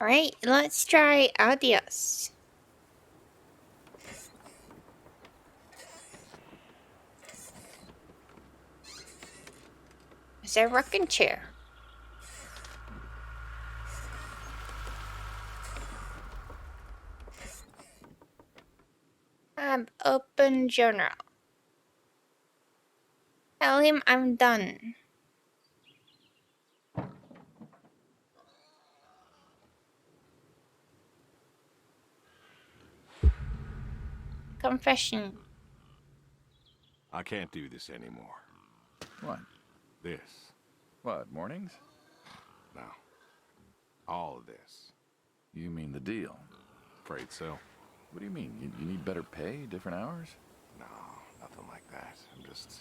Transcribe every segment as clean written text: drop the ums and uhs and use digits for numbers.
Alright, let's try Adios. It's a rocking chair. Open journal. Tell him I'm done. Confession. I can't do this anymore. What? This. What, mornings? No. All of this. You mean the deal? Afraid so. What do you mean? You need better pay, different hours? No, nothing like that. I'm just,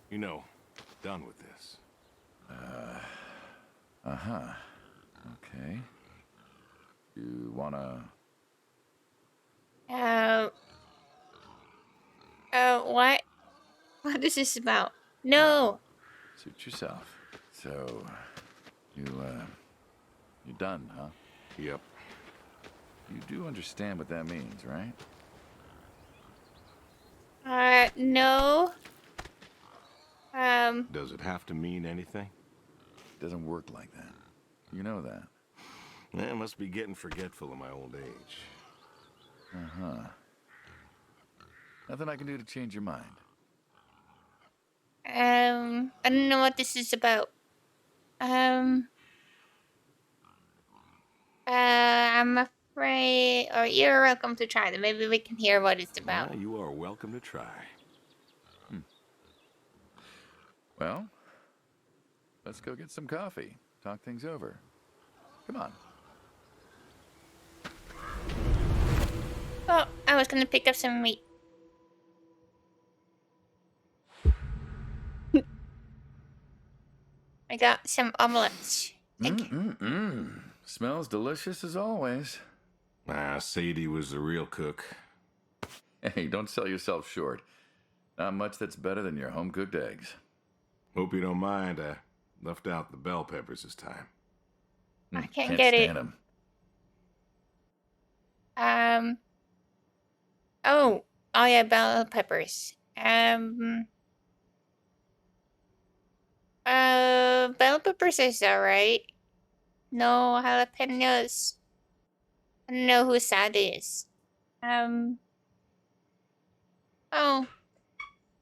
you know, done with this. Uh-huh. Okay. You wanna... What? What is this about? No! Suit yourself. So, you're done, huh? Yep. You do understand what that means, right? No. Does it have to mean anything? It doesn't work like that. You know that. I must be getting forgetful in my old age. Uh-huh. Nothing I can do to change your mind. I don't know what this is about. I'm afraid, or you're welcome to try them. Maybe we can hear what it's about. Well, you are welcome to try. Well, let's go get some coffee. Talk things over. Come on. Oh, I was gonna pick up some meat. I got some omelets. Smells delicious as always. Sadie was the real cook. Hey, don't sell yourself short. Not much that's better than your home-cooked eggs. Hope you don't mind. I left out the bell peppers this time. I can't get it. Stand 'em. Oh yeah, bell peppers. Bell peppers is alright. No jalapenos. I don't know whose that is. Oh.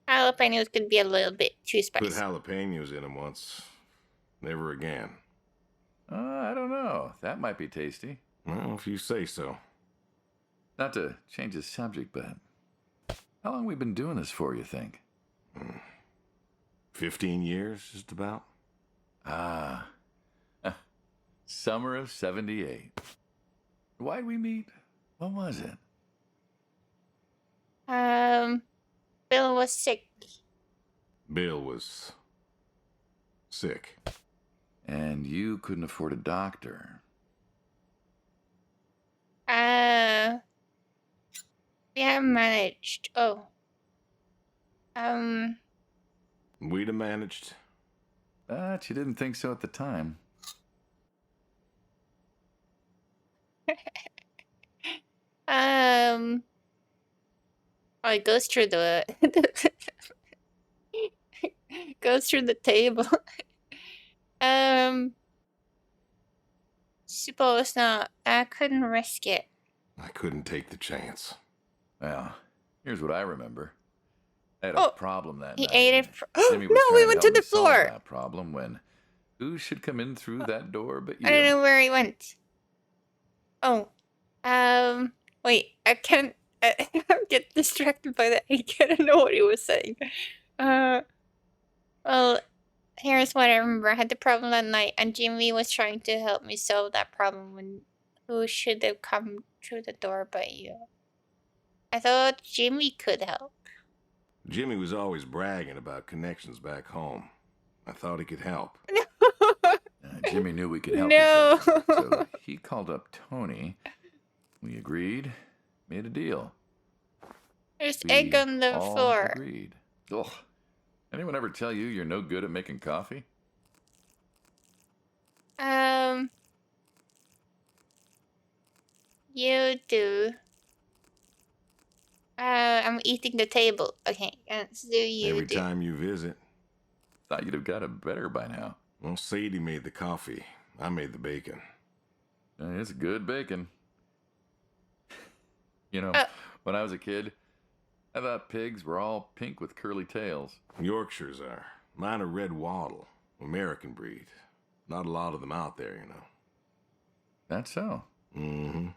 Jalapenos could be a little bit too spicy. Put jalapenos in them once. Never again. I don't know. That might be tasty. Well, if you say so. Not to change the subject, but how long we been doing this for, you think? 15 years, just about. Summer of '78. Why'd we meet? What was it? Bill was sick. Bill was sick. And you couldn't afford a doctor. We haven't managed. Oh. We'd have managed. But you didn't think so at the time. Oh, it goes through the goes through the table. Suppose not. I couldn't risk it. I couldn't take the chance. Well, here's what I remember. I had a problem that He night. ate it. Jimmy was No, we trying went help to the me solve floor. that problem when who should come in through that door but you? I don't know where he went. Oh. Wait, I can't. I get distracted by that. I don't know what he was saying. Well, here's what I remember. I had the problem that night, and Jimmy was trying to help me solve that problem when who should have come through the door but you. I thought Jimmy could help. Jimmy was always bragging about connections back home. I thought he could help. Jimmy knew we could help. No. Each other, so he called up Tony. We agreed, made a deal. There's We egg on the all floor. Agreed. Ugh. Anyone ever tell you you're no good at making coffee? You do. I'm eating the table. Okay, so you Every do. time you visit. Thought you'd have got it better by now. Well, Sadie made the coffee. I made the bacon. It's good bacon. You know, Oh, when I was a kid, I thought pigs were all pink with curly tails. Yorkshires are. Mine are red wattle. American breed. Not a lot of them out there, you know. That's so. Mm-hmm.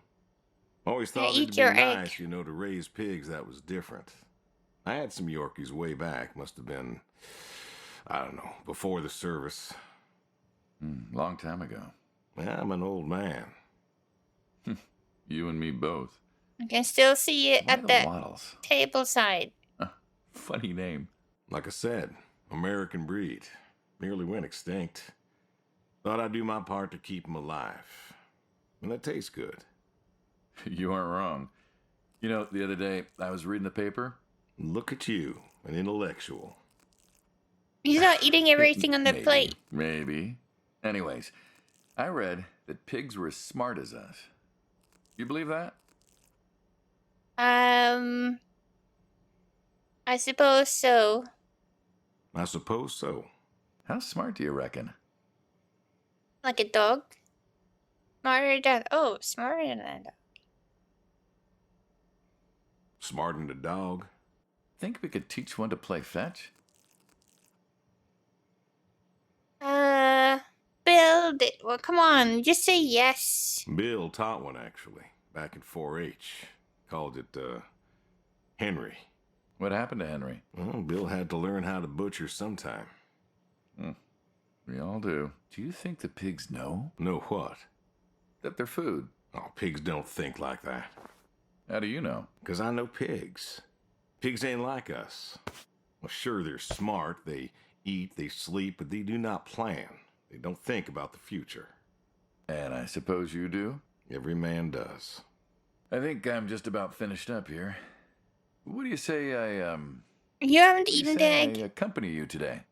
Always yeah, thought eat it'd be your nice, egg. you know, to raise pigs that was different. I had some Yorkies way back. Must have been, I don't know, before the service. Long time ago. I'm an old man. You and me both. I can still see it Why at the the waddles? table side. Funny name. Like I said, American breed. Nearly went extinct. Thought I'd do my part to keep them alive. And that tastes good. You aren't wrong. You know, the other day, I was reading the paper. Look at you, an intellectual. He's not eating everything on the Maybe. plate. Maybe. Anyways, I read that pigs were as smart as us. You believe that? I suppose so. I suppose so. How smart do you reckon? Like a dog? Smarter than a dog. Smarter than a dog. Think we could teach one to play fetch? Build it. Well, come on, just say yes. Bill taught one, actually, back in 4-H. Called it, Henry. What happened to Henry? Well, Bill had to learn how to butcher sometime. We all do. Do you think the pigs know? Know what? That they're food. Oh, pigs don't think like that. How do you know? 'Cause I know pigs. Pigs ain't like us. Well, sure, they're smart. They eat, they sleep, but they do not plan. They don't think about the future. And I suppose you do? Every man does. I think I'm just about finished up here. What do you say I, You haven't what do you eaten the say egg. I accompany you today?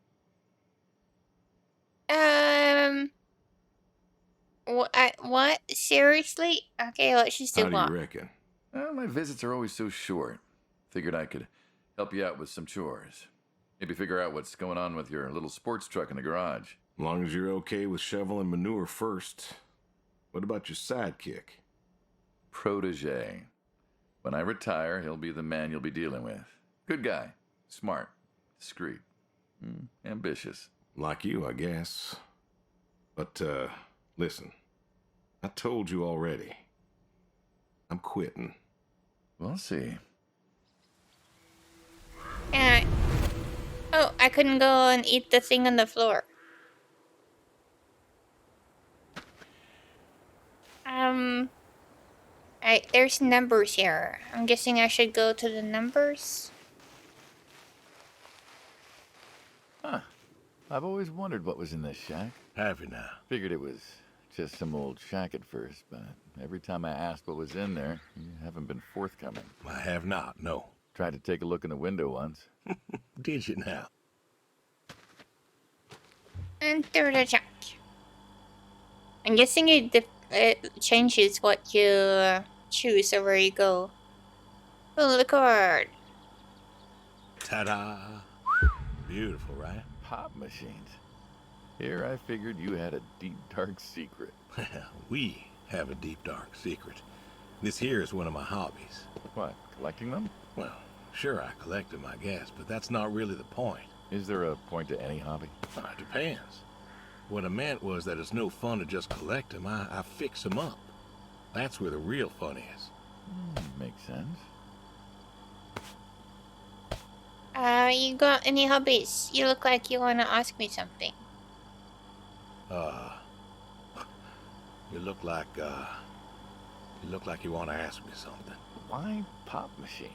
What? Seriously? Okay, let's just do How do you what? reckon? Well, my visits are always so short. Figured I could help you out with some chores. Maybe figure out what's going on with your little sports truck in the garage. As long as you're okay with shoveling manure first. What about your sidekick? Protege. When I retire, he'll be the man you'll be dealing with. Good guy. Smart. Discreet. Ambitious. Like you, I guess. But, listen. I told you already. I'm quitting. We'll see. And I couldn't go and eat the thing on the floor. There's numbers here. I'm guessing I should go to the numbers. Huh. I've always wondered what was in this shack. Have you now? Figured it was just some old shack at first, but every time I asked what was in there, you haven't been forthcoming. I have not, no. Tried to take a look in the window once. Did you now? Enter the junk. I'm guessing it changes what you choose or where you go. Pull the cord. Ta-da! Beautiful, right? Pop machines. Here I figured you had a deep, dark secret. We have a deep, dark secret. This here is one of my hobbies. What, collecting them? Well, sure, I collect them, I guess, but that's not really the point. Is there a point to any hobby? It depends. What I meant was that it's no fun to just collect them. I fix them up. That's where the real fun is. Makes sense. You got any hobbies? You look like you wanna ask me something. You look like you want to ask me something. Why pop machines?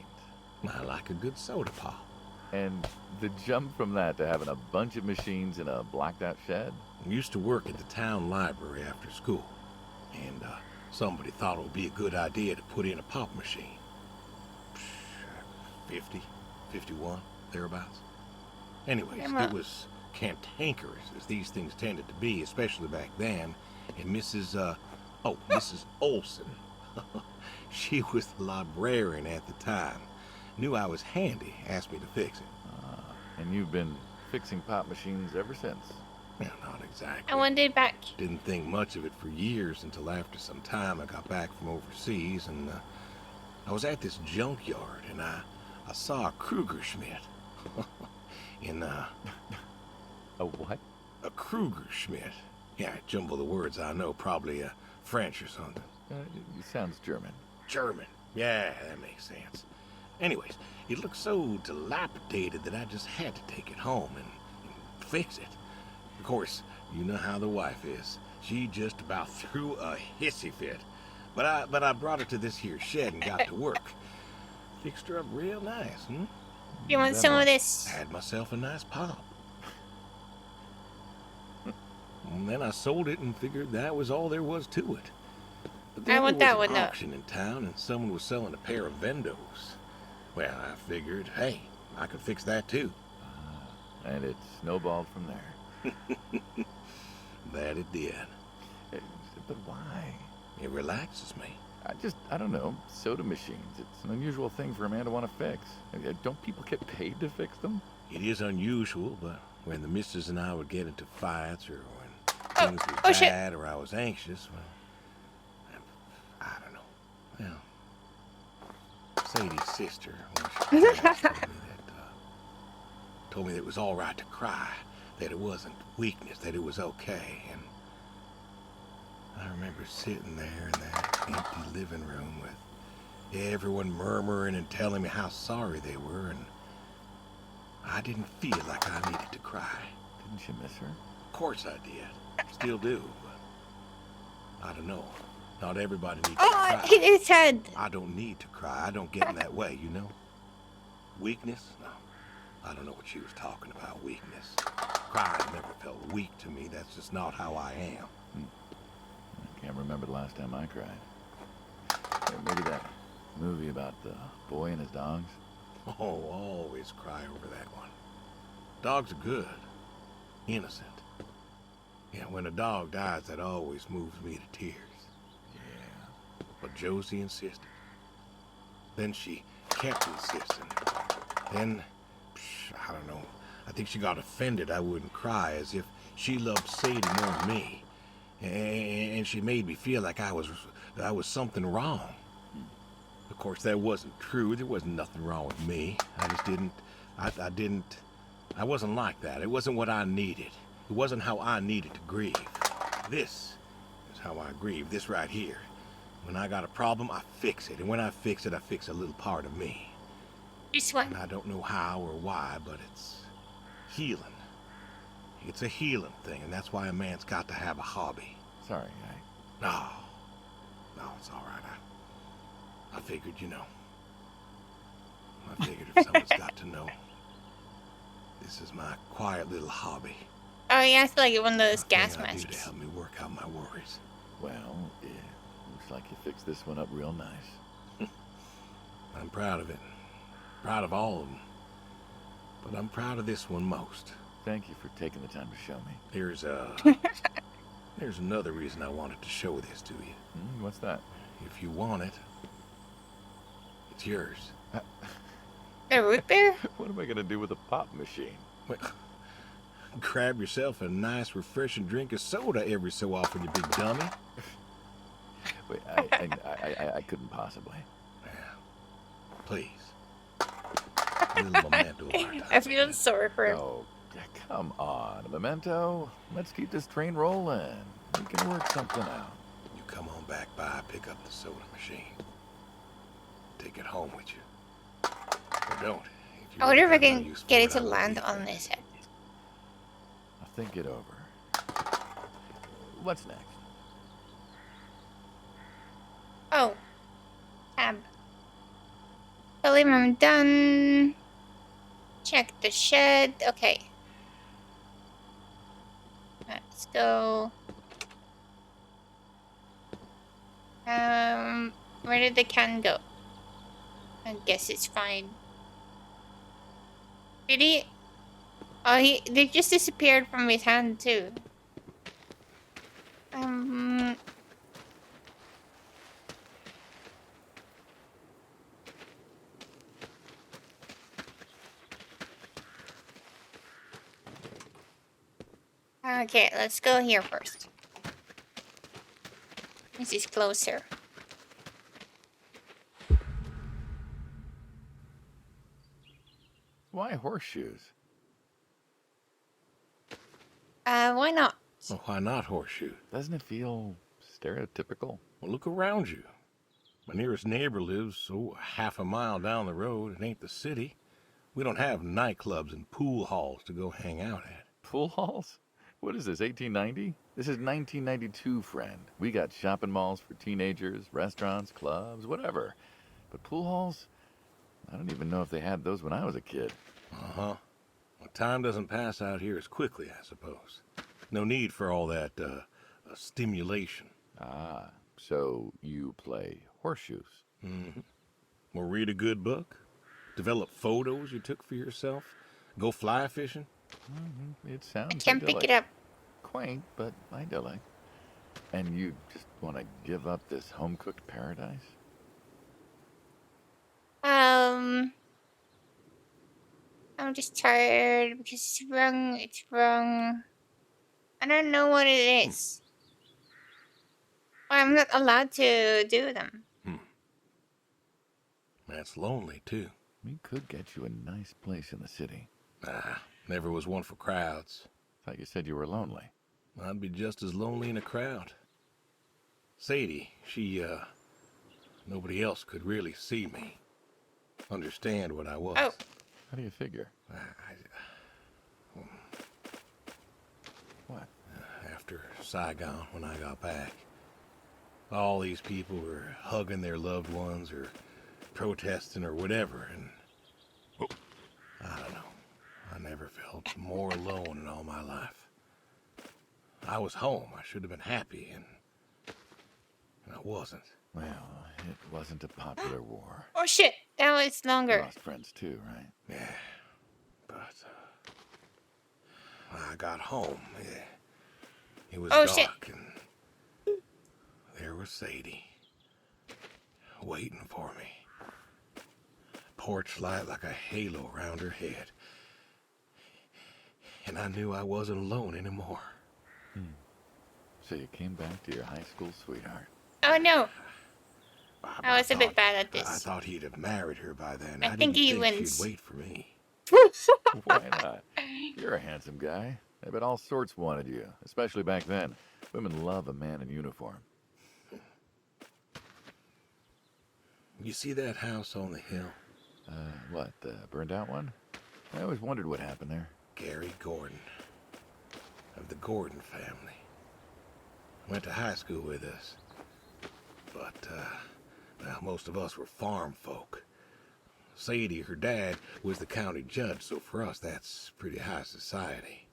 I like a good soda pop. And the jump from that to having a bunch of machines in a blacked out shed? I used to work at the town library after school, and somebody thought it would be a good idea to put in a pop machine. 50, 51, thereabouts. Anyways, it was cantankerous, as these things tended to be, especially back then, and Mrs. Olson She was the librarian at the time. Knew I was handy, asked me to fix it. And you've been fixing pop machines ever since. Well, not exactly. I want it back. Didn't think much of it for years until after some time I got back from overseas and I was at this junkyard and I saw a Kruger Schmidt. A what? A Kruger Schmidt. Yeah, I jumble the words, I know, probably French or something. It sounds German. German. Yeah, that makes sense. Anyways, it looked so dilapidated that I just had to take it home and fix it. Of course, you know how the wife is. She just about threw a hissy fit. But I brought her to this here shed and got to work. Fixed her up real nice, You want some of this? Had myself a nice pop. And then I sold it and figured that was all there was to it. But then I want there that was one an though. auction in town and someone was selling a pair of Vendos. Well, I figured, hey, I could fix that too. And it snowballed from there. That it did. But why? It relaxes me. I don't know, soda machines. It's an unusual thing for a man to want to fix. Don't people get paid to fix them? It is unusual, but when the missus and I would get into fights or when things were oh, shit. bad or I was anxious, well, I don't know. Well, Sadie's sister, when she told me that it was all right to cry, that it wasn't weakness, that it was okay, and I remember sitting there in that empty living room with everyone murmuring and telling me how sorry they were, and I didn't feel like I needed to cry. Didn't you miss her? Of course I did. Still do, but I don't know. Not everybody needs to cry. Hit his head. I don't need to cry. I don't get in that way, you know? Weakness? No. I don't know what she was talking about, weakness. Crying never felt weak to me. That's just not how I am. I can't remember the last time I cried. Maybe that movie about the boy and his dogs. Oh, always cry over that one. Dogs are good. Innocent. Yeah, when a dog dies, that always moves me to tears. Yeah. But Josie insisted. Then she kept insisting. Then, I don't know. I think she got offended I wouldn't cry, as if she loved Sadie more than me. And she made me feel like I was something wrong. Of course, that wasn't true. There wasn't nothing wrong with me. I just didn't, I wasn't like that. It wasn't what I needed. It wasn't how I needed to grieve. This is how I grieve, this right here. When I got a problem, I fix it. And when I fix it, I fix a little part of me. This one. And I don't know how or why, but it's healing. It's a healing thing, and that's why a man's got to have a hobby. Sorry, No, it's all right. I figured, you know. I figured if someone's got to know. This is my quiet little hobby. Oh, yeah, it's like one of those A gas thing I do to masks. help me work out my worries. Well, yeah, looks like you fixed this one up real nice. I'm proud of it. Proud of all of them. But I'm proud of this one most. Thank you for taking the time to show me. There's another reason I wanted to show this to you. What's that? If you want it, it's yours. A root beer? What am I gonna do with a pop machine? Well, grab yourself a nice, refreshing drink of soda every so often, you big dummy. Wait, I couldn't possibly. Yeah. Please. A little memento of our time. I feel sorry for him. Oh, come on, a memento. Let's keep this train rolling. We can work something out. You come on back by, pick up the soda machine. Take it home with you. Or don't. If you I wonder if I really got no can use for get it I to won't land be on offended. this head. I'll think it over. What's next? Oh. Tab. Believe I'm done. Check the shed. Okay. Let's go. Where did the can go? I guess it's fine. Did he? Oh, they just disappeared from his hand too. Okay, let's go here first. This is closer. Why horseshoes? Why not? Well, why not horseshoe? Doesn't it feel stereotypical? Well, look around you. My nearest neighbor lives, half a mile down the road. It ain't the city. We don't have nightclubs and pool halls to go hang out at. Pool halls? What is this, 1890? This is 1992, friend. We got shopping malls for teenagers, restaurants, clubs, whatever. But pool halls? I don't even know if they had those when I was a kid. Uh-huh. Well, time doesn't pass out here as quickly, I suppose. No need for all that, stimulation. Ah, so you play horseshoes. Mm-hmm. Or read a good book. Develop photos you took for yourself. Go fly fishing. It sounds I can't pick idyllic. it up. Quaint, but idyllic. And you just want to give up this home-cooked paradise? I'm just tired because it's wrong. It's wrong. I don't know what it is. I'm not allowed to do them. That's lonely, too. We could get you a nice place in the city. Never was one for crowds. Thought you said you were lonely. I'd be just as lonely in a crowd. Sadie, nobody else could really see me. Understand what I was. Oh. How do you figure? What? After Saigon, when I got back, all these people were hugging their loved ones or protesting or whatever, and I don't know. I never felt more alone in all my life. I was home. I should have been happy, and I wasn't. Well, it wasn't a popular war. Oh shit! That was You longer. lost friends too, right? Yeah, but I got home. Yeah. It was Oh, shit. dark, and there was Sadie waiting for me. Porch light like a halo around her head. And I knew I wasn't alone anymore. So you came back to your high school sweetheart. Oh no! I was a bit thought- bad at I this. thought he'd have married her by then. I I think didn't he think wins. she'd wait for me. Why not? You're a handsome guy. I bet all sorts wanted you, especially back then. Women love a man in uniform. You see that house on the hill? What, the burned out one? I always wondered what happened there. Gary Gordon, of the Gordon family. Went to high school with us. But, well, most of us were farm folk. Sadie, her dad, was the county judge, so for us that's pretty high society.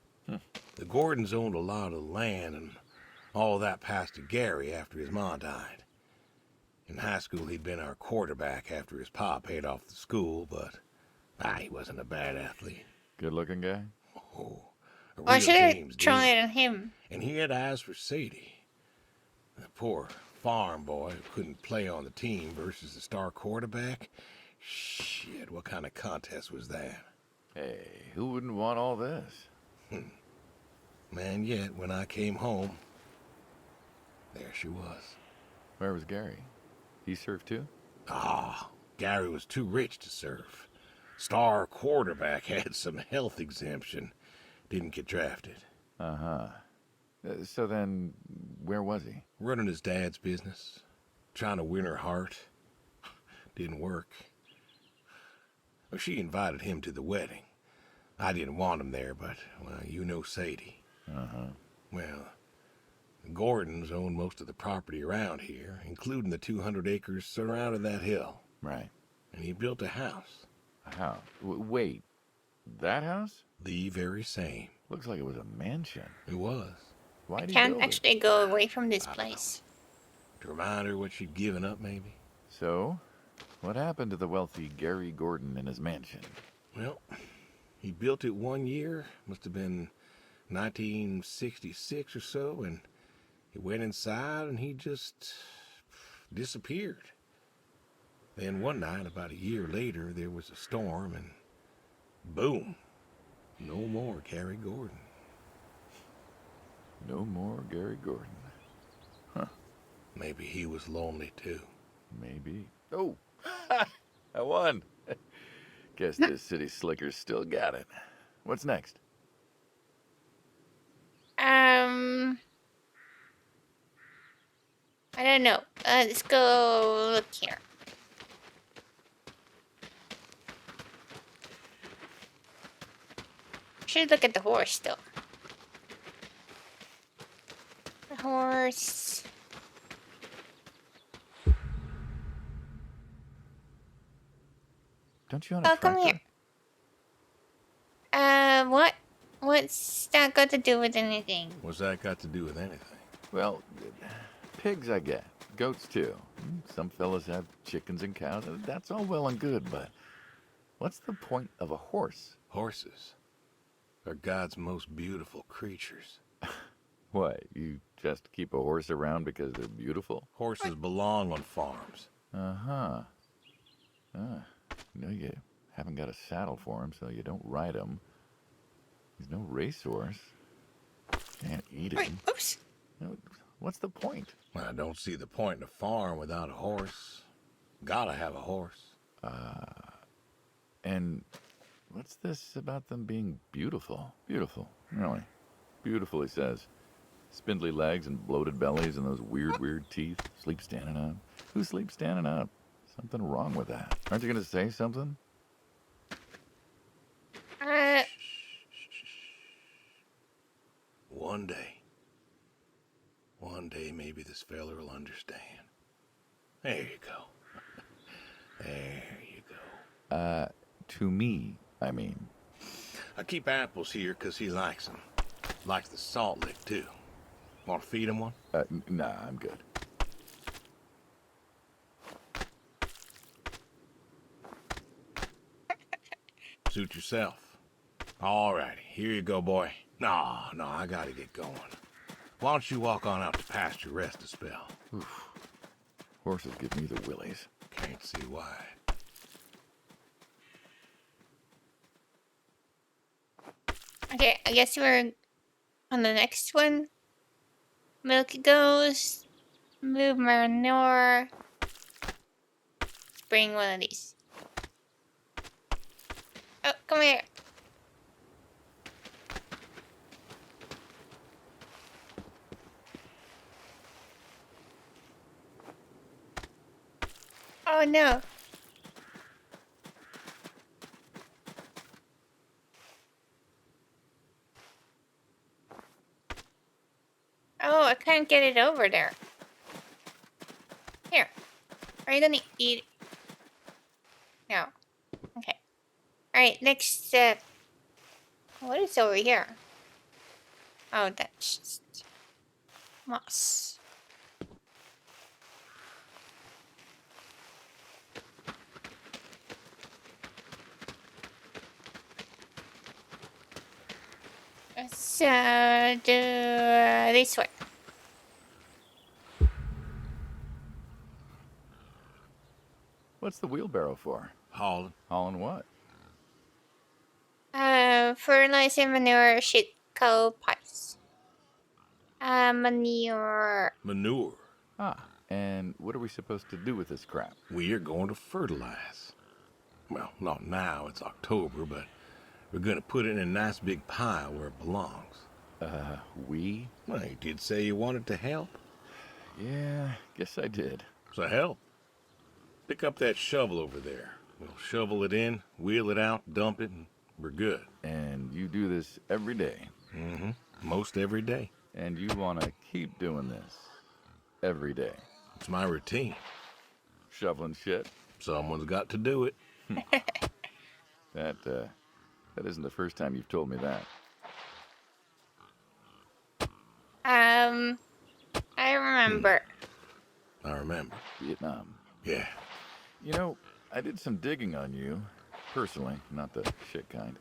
The Gordons owned a lot of land, and all that passed to Gary after his ma died. In high school, he'd been our quarterback after his pa paid off the school, but he wasn't a bad athlete. Good-looking guy? Oh, a I real should have James thrown Dean. it at him. And he had eyes for Sadie. The poor farm boy who couldn't play on the team versus the star quarterback. Shit, what kind of contest was that? Hey, who wouldn't want all this? Man, yet when I came home, there she was. Where was Gary? He served too? Gary was too rich to serve. Star quarterback had some health exemption. Didn't get drafted. Uh-huh. So then, where was he? Running his dad's business. Trying to win her heart. Didn't work. Well, she invited him to the wedding. I didn't want him there, but, well, you know Sadie. Uh-huh. Well, the Gordons own most of the property around here, including the 200 acres surrounding that hill. Right. And he built a house. A house? Wait, that house? The very same. Looks like it was a mansion. It was. Why did he Can't build it? actually go away from this place. To remind her what she'd given up, maybe. So, what happened to the wealthy Gary Gordon in his mansion? Well, he built it one year. Must have been 1966 or so, and he went inside and he just disappeared. Then one night, about a year later, there was a storm and boom, no more Gary Gordon. No more Gary Gordon. Huh, Maybe he was lonely too. maybe. Oh, I won. Guess this city slicker's still got it. What's next? I don't know. Let's go look here. Should look at the horse though. The horse. Don't you own a Oh, come tractor? here. What? What's that got to do with anything? What's that got to do with anything? Well, pigs I get. Goats too. Some fellas have chickens and cows. That's all well and good, but what's the point of a horse? Horses are God's most beautiful creatures. What, you just keep a horse around because they're beautiful? Horses belong on farms. Uh-huh. You haven't got a saddle for him, so you don't ride him. He's no racehorse. Can't eat him. Wait, oops. What's the point? I don't see the point in a farm without a horse. Gotta have a horse. And what's this about them being beautiful? Beautiful, really. Beautiful, he says. Spindly legs and bloated bellies and those weird teeth. Sleep standing up. Who sleeps standing up? Something wrong with that. Aren't you going to say something? One day maybe this feller will understand. There you go. There you go. To me, I mean. I keep apples here 'cause he likes them. Likes the salt lick too. Want to feed him one? Nah, I'm good. Suit yourself. All righty, here you go, boy. No, I gotta get going. Why don't you walk on out to pasture, rest a spell? Oof. Horses give me the willies. Can't see why. Okay, I guess we're on the next one. Milky goes. Move manure. Let's bring one of these. Oh, come here. Oh no. Oh, I can't get it over there. Here. Are you gonna eat it? No. Okay. Alright, next step. What is over here? Oh, that's just moss. Let's do this way. What's the wheelbarrow for? Hauling. Hauling what? Fertilizer, manure, shit, cow pies. Manure. Manure. Ah, and what are we supposed to do with this crap? We are going to fertilize. Well, not now, it's October, but we're gonna put it in a nice big pile where it belongs. We? Well, you did say you wanted to help. Yeah, guess I did. So help. Pick up that shovel over there. We'll shovel it in, wheel it out, dump it, and we're good. And you do this every day. Mm-hmm. Most every day. And you want to keep doing this every day. It's my routine. Shoveling shit. Someone's got to do it. That isn't the first time you've told me that. I remember. I remember. Vietnam. Yeah. You know, I did some digging on you. Personally, not the shit kind.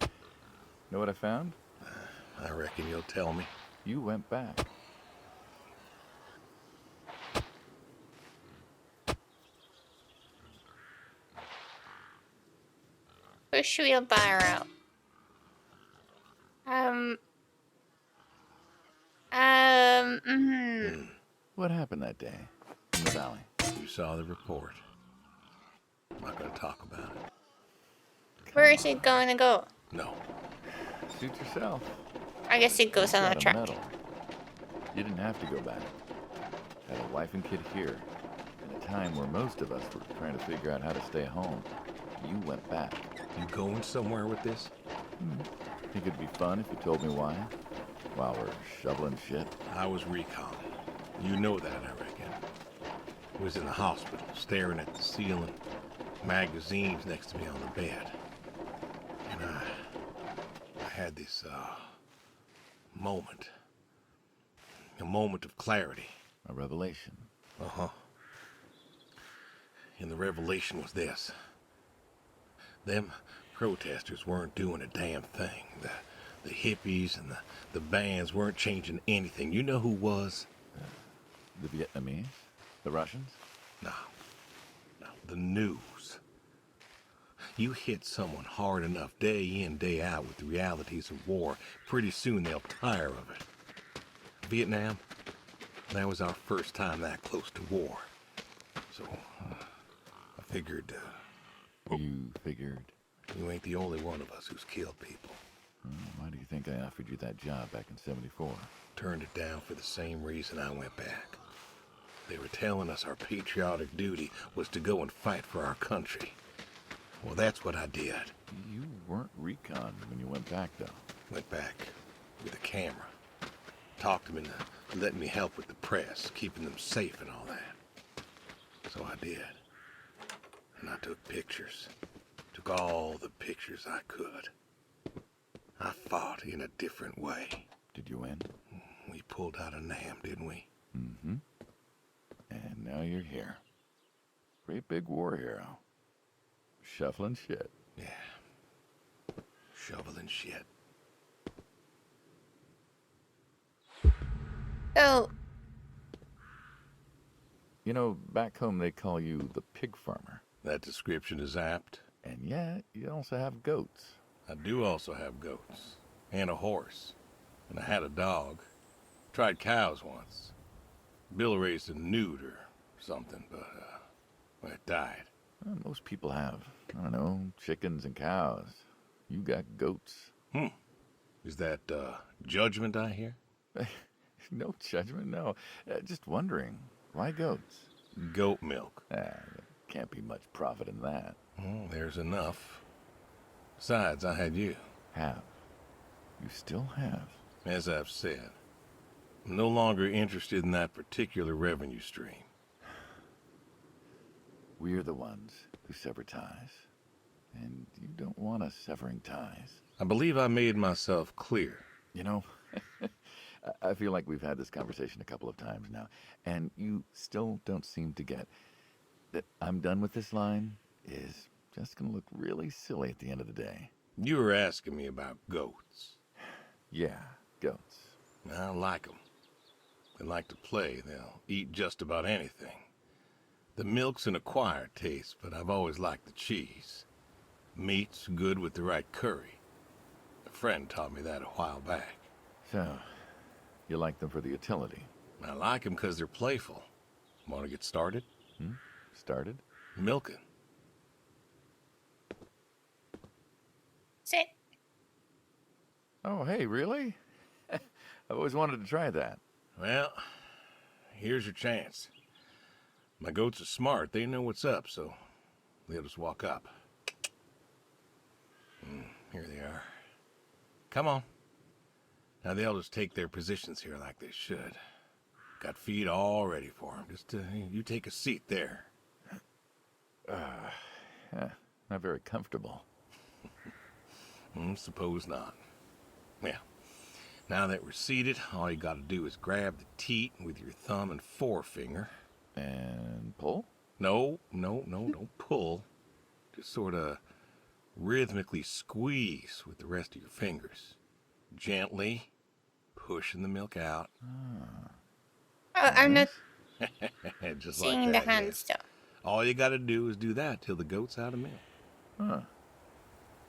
Know what I found? I reckon you'll tell me. You went back. Push wheelbarrow. that day in the valley. You saw the report. I'm not going to talk about it. Where is it going to go? No. Suit yourself. I guess it goes You on a got truck. medal. You didn't have to go back. Had a wife and kid here. In a time where most of us were trying to figure out how to stay home. You went back. You going somewhere with this? Think it'd be fun if you told me why? While we're shoveling shit? I was recon. You know that, I reckon. Was in the hospital, staring at the ceiling, magazines next to me on the bed. And I had this, moment. A moment of clarity. A revelation. Uh-huh. And the revelation was this. Them protesters weren't doing a damn thing. The hippies and the bands weren't changing anything. You know who was? The Vietnamese? The Russians? No. The news. You hit someone hard enough day in, day out with the realities of war, pretty soon they'll tire of it. Vietnam, that was our first time that close to war. So, I figured, You figured? you ain't the only one of us who's killed people. Why do you think I offered you that job back in '74? Turned it down for the same reason I went back. They were telling us our patriotic duty was to go and fight for our country. Well, that's what I did. You weren't recon when you went back, though. Went back with a camera. Talked them into letting me help with the press, keeping them safe and all that. So I did. And I took pictures. Took all the pictures I could. I fought in a different way. Did you win? We pulled out of Nam, didn't we? Mm-hmm. And now you're here. Great big war hero. Shuffling shit. Yeah. Shoveling shit. So, You know, back home they call you the pig farmer. That description is apt. And yet, you also have goats. I do also have goats. And a horse. And I had a dog. Tried cows once. Bill raised a newt or something, but, well, it died. Well, most people have, I don't know, chickens and cows. You got goats. Is that, judgment I hear? No judgment, no. Just wondering, why goats? Goat milk. There can't be much profit in that. Well, there's enough. Besides, I had you. Have. You still have. As I've said, I'm no longer interested in that particular revenue stream. We're the ones who sever ties. And you don't want us severing ties. I believe I made myself clear. You know, I feel like we've had this conversation a couple of times now, and you still don't seem to get that I'm done with this line is just going to look really silly at the end of the day. You were asking me about goats. Yeah, goats. I like them. They like to play. They'll eat just about anything. The milk's an acquired taste, but I've always liked the cheese. Meat's good with the right curry. A friend taught me that a while back. So, you like them for the utility? I like them because they're playful. Want to get started? Started? Milking. sit. Oh, hey, really? I've always wanted to try that. Well, here's your chance. My goats are smart. They know what's up, so they'll just walk up. Here they are. Come on. Now they'll just take their positions here like they should. Got feed all ready for them. Just you take a seat there. Not very comfortable. Suppose not. Yeah. Now that we're seated, all you gotta do is grab the teat with your thumb and forefinger. And pull? No, don't pull. Just sort of rhythmically squeeze with the rest of your fingers. Gently pushing the milk out. Oh, I'm not Just seeing like the that, hand yes. stuff. All you gotta do is do that till the goat's out of milk. Huh.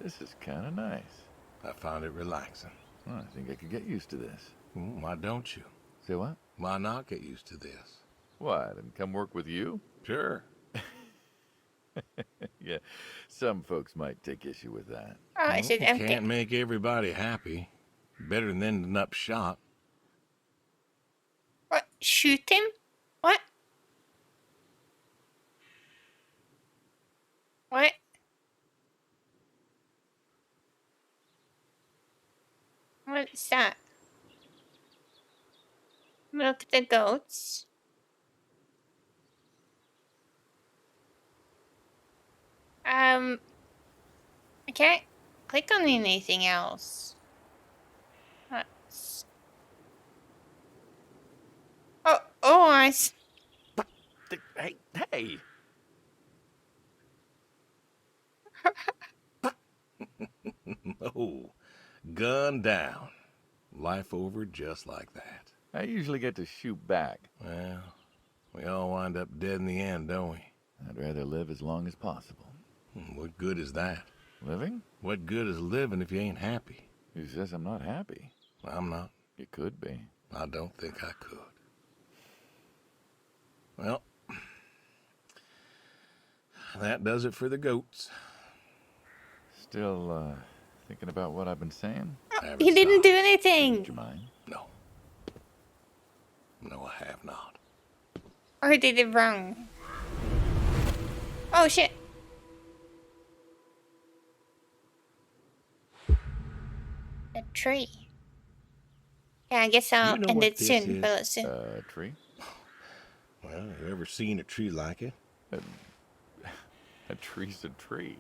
This is kind of nice. I found it relaxing. Well, I think I could get used to this. Why don't you? Say what? Why not get used to this? What, and come work with you? Sure. Yeah, some folks might take issue with that. Oh, is it empty? Can't make everybody happy. Better than ending up shot. What? Shoot him? What? What? What is that? Look at the goats. I can't click on anything else. That's... Oh, Hey, hey! Oh, gun down. Life over just like that. I usually get to shoot back. Well, we all wind up dead in the end, don't we? I'd rather live as long as possible. What good is that? Living? What good is living if you ain't happy? Who says I'm not happy? I'm not. You could be. I don't think I could. Well, that does it for the goats. Still, thinking about what I've been saying? he didn't do Would anything. you mind? No. No, I have not. Or he did it wrong. Oh shit. A tree. Yeah, I guess I'll You know end what it this soon, is? but soon. Tree? Well, you ever seen a tree like it? A tree's a tree.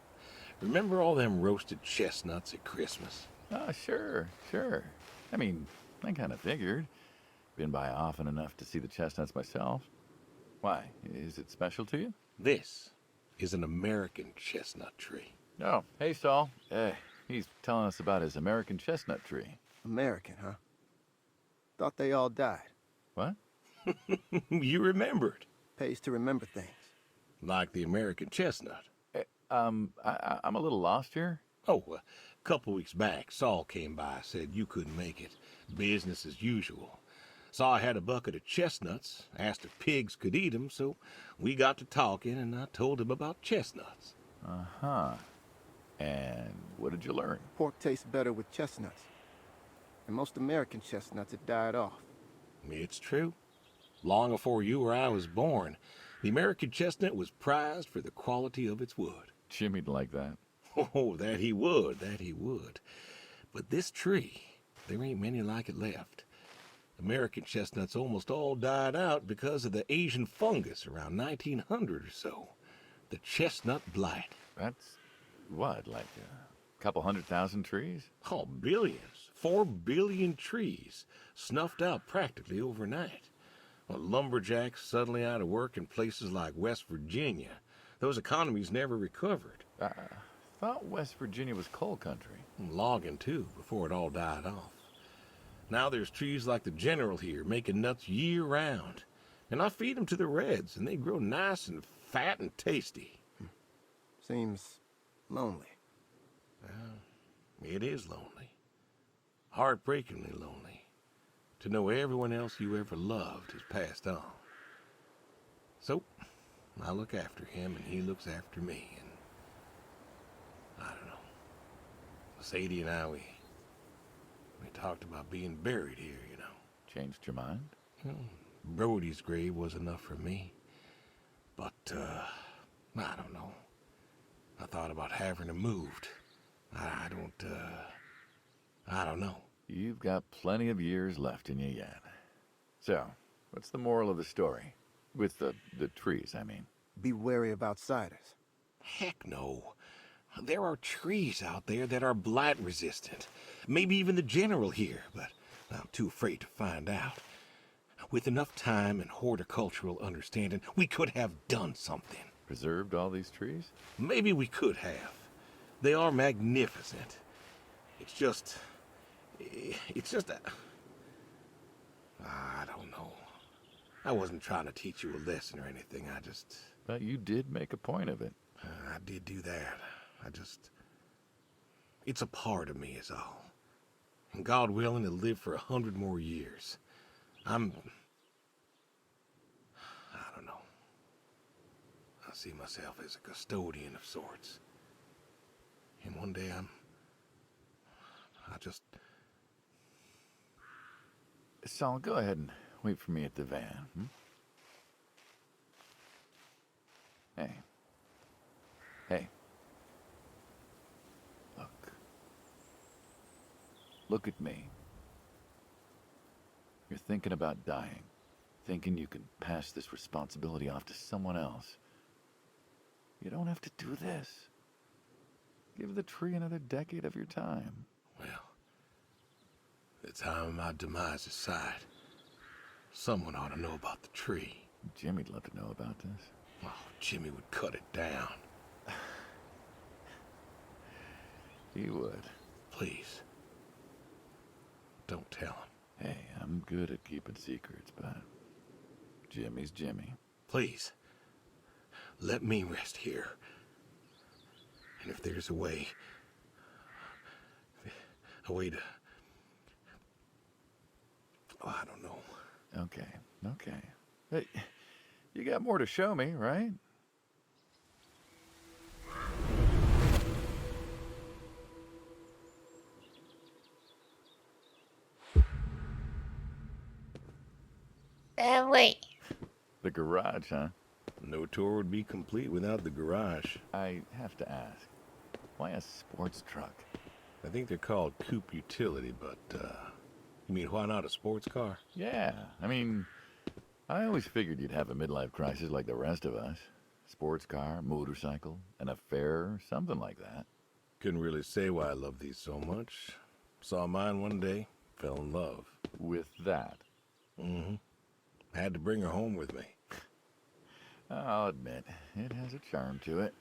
Remember all them roasted chestnuts at Christmas? Oh, sure. I mean, I kind of figured. Been by often enough to see the chestnuts myself. Why? Is it special to you? This is an American chestnut tree. Oh, hey, Saul. He's telling us about his American chestnut tree. American, huh? Thought they all died. What? You remembered. Pays to remember things. Like the American chestnut. I'm a little lost here. Oh, a couple weeks back, Saul came by, said you couldn't make it. Business as usual. Saw I had a bucket of chestnuts, asked if pigs could eat them, so we got to talking, and I told him about chestnuts. Uh-huh. And what did you learn? Pork tastes better with chestnuts. And most American chestnuts had died off. It's true. Long before you or I was born, the American chestnut was prized for the quality of its wood. Jimmy'd like that. Oh, that he would. But this tree, there ain't many like it left. American chestnuts almost all died out because of the Asian fungus around 1900 or so. The chestnut blight. That's what, like a couple 100,000 trees? Oh, billions. 4 billion trees snuffed out practically overnight. Well, lumberjacks suddenly out of work in places like West Virginia. Those economies never recovered. I thought West Virginia was coal country. Logging, too, before it all died off. Now there's trees like the General here making nuts year-round. And I feed them to the reds, and they grow nice and fat and tasty. Seems lonely. It is lonely. Heartbreakingly lonely. To know everyone else you ever loved has passed on. So, I look after him, and he looks after me, and I don't know. Sadie and I, we talked about being buried here, you know. Changed your mind? Brody's grave was enough for me. But, I don't know. I thought about having him moved. I don't know. You've got plenty of years left in you yet. So, what's the moral of the story? With the trees, I mean. Be wary of outsiders. Heck no. There are trees out there that are blight resistant. Maybe even the General here, but I'm too afraid to find out. With enough time and horticultural understanding, we could have done something. Preserved all these trees? Maybe we could have. They are magnificent. It's just I don't know. I wasn't trying to teach you a lesson or anything. But you did make a point of it. I did do that. It's a part of me is all. And God willing to live for 100 more years. I'm see myself as a custodian of sorts. And one day I just... Saul, go ahead and wait for me at the van. Hey. Hey. Look at me. You're thinking about dying. Thinking you can pass this responsibility off to someone else. You don't have to do this. Give the tree another decade of your time. Well, the time of my demise aside, someone ought to know about the tree. Jimmy'd love to know about this. Oh, Jimmy would cut it down. He would. Please. Don't tell him. Hey, I'm good at keeping secrets, but Jimmy's Jimmy. Please. Let me rest here. And if there's a way to... Oh, I don't know. Okay. Hey, you got more to show me, right? Wait. The garage, huh? No tour would be complete without the garage. I have to ask, why a sports truck? I think they're called coupe utility, but, you mean why not a sports car? Yeah, I mean, I always figured you'd have a midlife crisis like the rest of us. Sports car, motorcycle, an affair, something like that. Couldn't really say why I love these so much. Saw mine one day, fell in love. With that? Mm-hmm. Had to bring her home with me. I'll admit, it has a charm to it.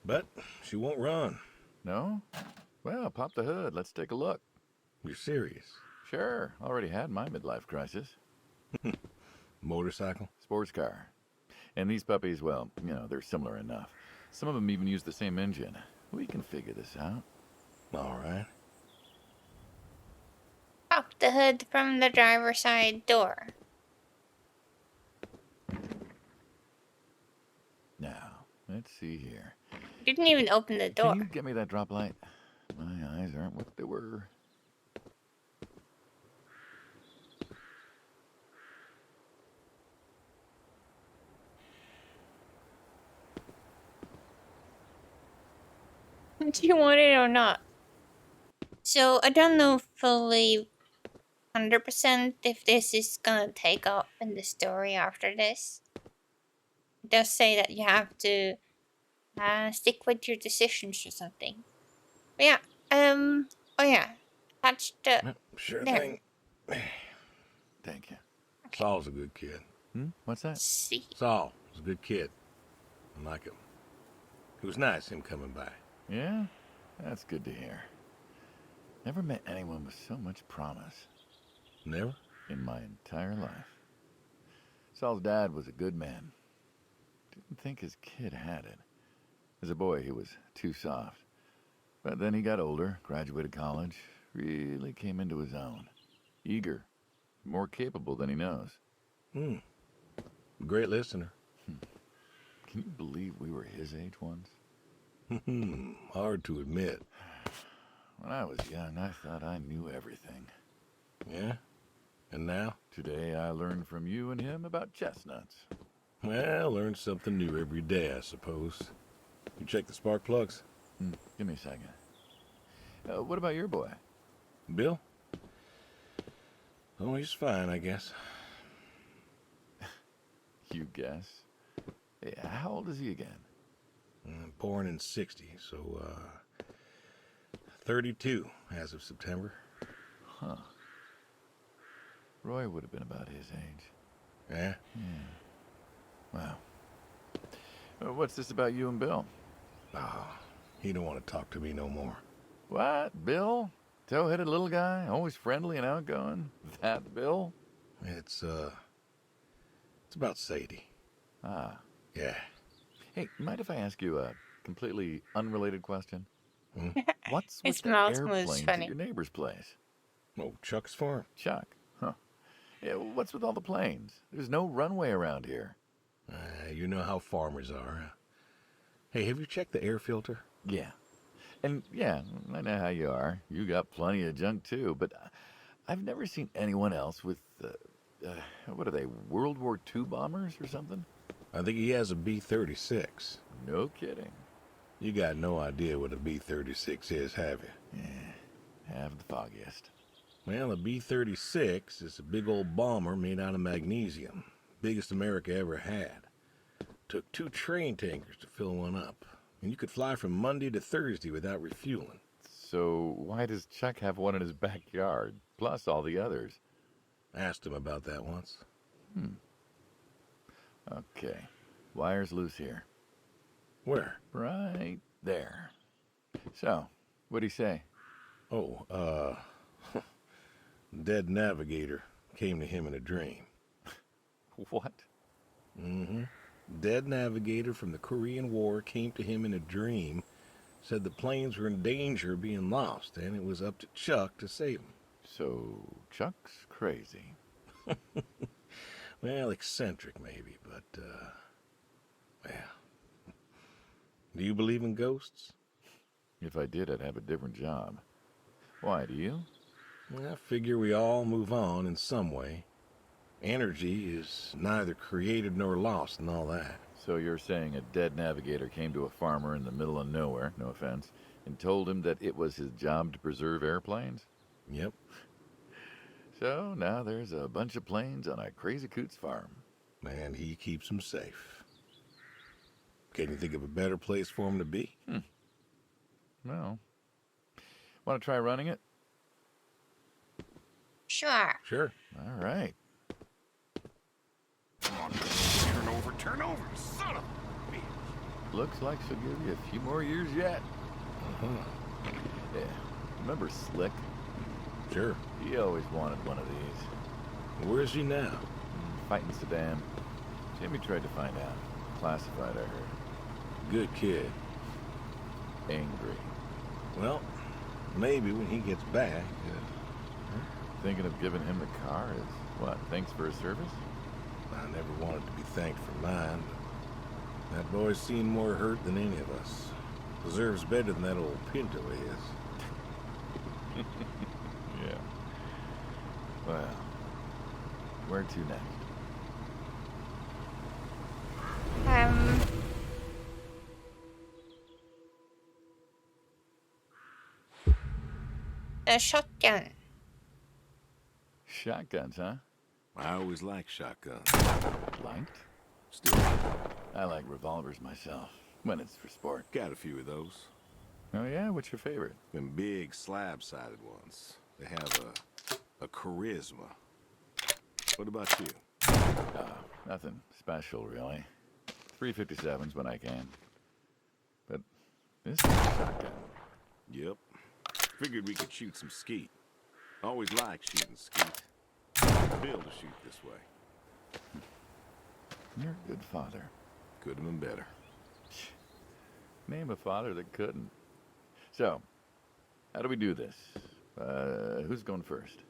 But she won't run. No? Well, pop the hood. Let's take a look. You're serious? Sure. Already had my midlife crisis. Motorcycle? Sports car. And these puppies, well, you know, they're similar enough. Some of them even use the same engine. We can figure this out. All right. Pop the hood from the driver's side door. Now, let's see here. Didn't even open the door. Can you get me that drop light? My eyes aren't what they were. Do you want it or not? So I don't know fully 100% if this is gonna take up in the story after this. It does say that you have to stick with your decisions or something. But yeah, oh yeah, touch the... Sure There. thing. Thank you. Saul's a good kid. What's that? See. Saul was a good kid. I like him. It was nice him coming by. Yeah? That's good to hear. Never met anyone with so much promise. Never? In my entire life. Saul's dad was a good man. Didn't think his kid had it. As a boy, he was too soft. But then he got older, graduated college, really came into his own. Eager, more capable than he knows. Great listener. Can you believe we were his age once? Hard to admit. When I was young, I thought I knew everything. Yeah? And now? Today I learned from you and him about chestnuts. Well, learn something new every day, I suppose. You check the spark plugs? Give me a second. What about your boy? Bill? Oh, he's fine, I guess. You guess. Hey, how old is he again? Born in 60, so, 32 as of September. Huh. Roy would have been about his age. Yeah? Wow. What's this about you and Bill? Oh, he don't want to talk to me no more. What? Bill? Tow-headed little guy? Always friendly and outgoing? That Bill? It's about Sadie. Ah. Yeah. Hey, mind if I ask you a completely unrelated question? What's with His the mouth moves airplanes funny. at your neighbor's place? Oh, Chuck's farm. Chuck. Huh. Yeah, what's with all the planes? There's no runway around here. You know how farmers are. Hey, have you checked the air filter? Yeah. And yeah, I know how you are. You got plenty of junk too, but I've never seen anyone else with, what are they, World War II bombers or something? I think he has a B-36. No kidding. You got no idea what a B-36 is, have you? Yeah, have the foggiest. Well, a B-36 is a big old bomber made out of magnesium. Biggest America ever had. Took 2 train tankers to fill one up. And you could fly from Monday to Thursday without refueling. So why does Chuck have one in his backyard, plus all the others? Asked him about that once. Okay, wire's loose here. Where? Right there. So, what'd he say? Oh, dead navigator came to him in a dream. What? Mm-hmm. Dead navigator from the Korean War came to him in a dream, said the planes were in danger of being lost, and it was up to Chuck to save them. So, Chuck's crazy. Well, eccentric maybe, but, well. Do you believe in ghosts? If I did, I'd have a different job. Why, do you? I figure we all move on in some way. Energy is neither created nor lost and all that. So you're saying a dead navigator came to a farmer in the middle of nowhere, no offense, and told him that it was his job to preserve airplanes? Yep. So now there's a bunch of planes on a crazy coot's farm. And he keeps them safe. Can you think of a better place for him to be? Well, want to try running it? Sure. Sure. All right. Come on, turn over, son of a bitch. Looks like she'll give you a few more years yet. Yeah. Remember Slick? Sure. He always wanted one of these. Where is he now? Fighting Saddam. Jimmy tried to find out. Classified, I heard. Good kid. Angry. Well, maybe when he gets back. Thinking of giving him the car is, what, thanks for his service? I never wanted to be thanked for mine, but that boy's seen more hurt than any of us. Deserves better than that old Pinto is. Yeah. Well, where to next? A shotgun. Shotguns, huh? I always like shotguns. Liked? Still I like revolvers myself, when it's for sport. got a few of those. Oh yeah? What's your favorite? Them big slab-sided ones. They have a charisma. What about you? Nothing special, really. 357s when I can. But this is a shotgun. Yep. Figured we could shoot some skeet. Always like shooting skeet. Built to shoot this way. You're a good father. Could have been better. Name a father that couldn't. So, how do we do this? Who's going first?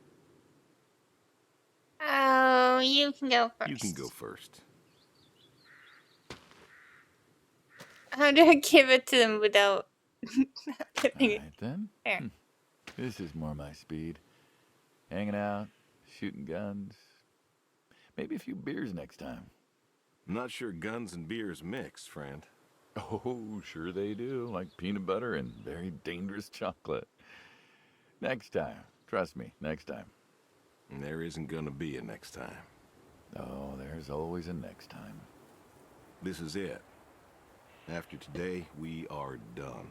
Oh, you can go first. You can go first. How do I give it to them without getting it? Alright then. There. This is more my speed. Hanging out, shooting guns. Maybe a few beers next time. I'm not sure guns and beers mix, friend. Oh, sure they do. Like peanut butter and very dangerous chocolate. Next time. Trust me, next time. And there isn't gonna be a next time. Oh, there's always a next time. This is it. After today, we are done.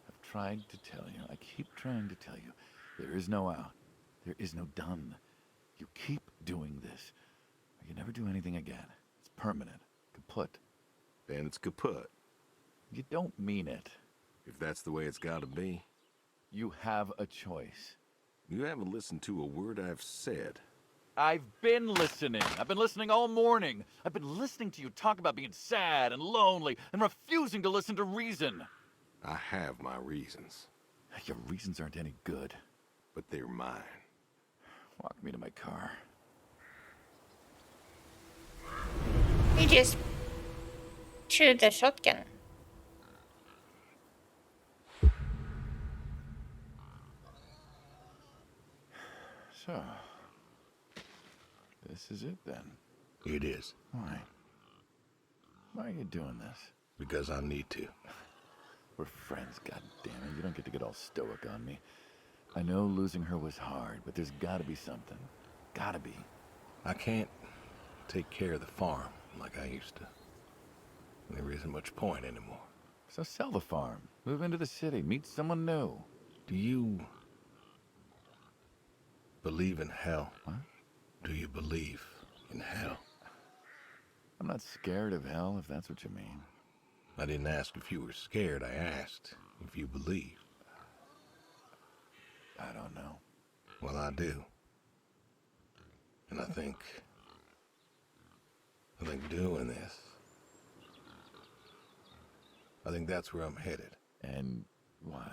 I've tried to tell you. I keep trying to tell you. There is no out. There is no done. You keep doing this, or you never do anything again. It's permanent. Kaput. And it's kaput. You don't mean it. If that's the way it's gotta be. You have a choice. You haven't listened to a word I've said. I've been listening. I've been listening all morning. I've been listening to you talk about being sad and lonely and refusing to listen to reason. I have my reasons, Your reasons aren't any good. but they're mine. Walk me to my car. You just shoot the shotgun. So, this is it then. It is. Why? Why are you doing this? Because I need to. We're friends, goddammit. You don't get to get all stoic on me. I know losing her was hard, but there's gotta be something. Gotta be. I can't take care of the farm like I used to. There isn't much point anymore. So sell the farm. Move into the city. Meet someone new. Do you believe in hell? What? Do you believe in hell? I'm not scared of hell, if that's what you mean. I didn't ask if you were scared. I asked if you believe. I don't know. Well, I do. And I think doing this, I think that's where I'm headed. And why?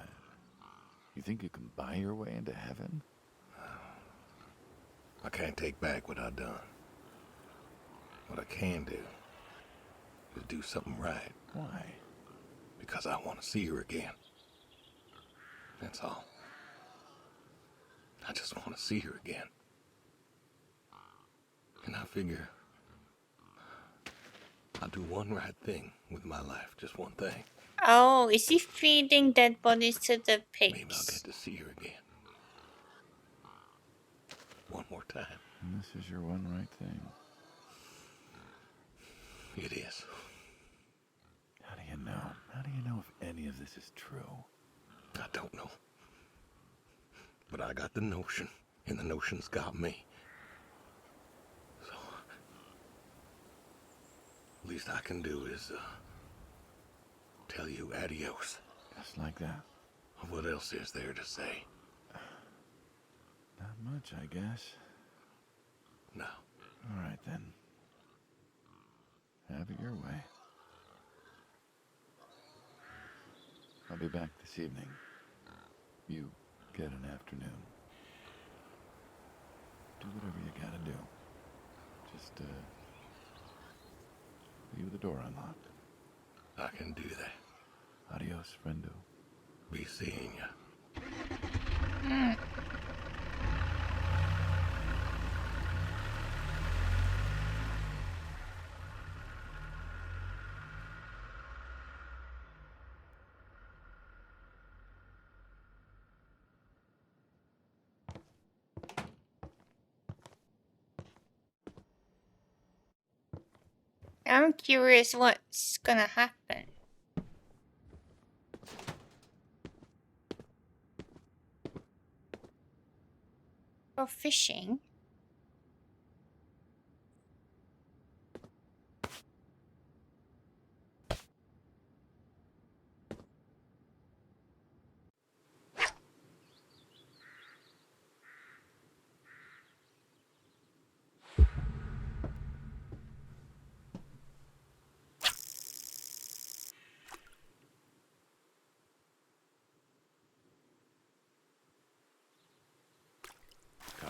You think you can buy your way into heaven? I can't take back what I've done. What I can do is do something right. Why? Because I want to see her again. That's all. I just want to see her again. And I figure I'll do one right thing with my life. Just one thing. Oh, is he feeding dead bodies to the Maybe I'll pigs? get to see her again. One more time. And this is your one right thing. It is. How do you know? How do you know if any of this is true? I don't know. But I got the notion, and the notion's got me. So, least I can do is tell you adios. Just like that. What else is there to say? Not much, I guess. No. All right, then. Have it your way. I'll be back this evening. You get an afternoon. Do whatever you gotta do. Just, leave the door unlocked. I can do that. Adios, friendo. Be seeing ya. I'm curious what's gonna happen. Go fishing?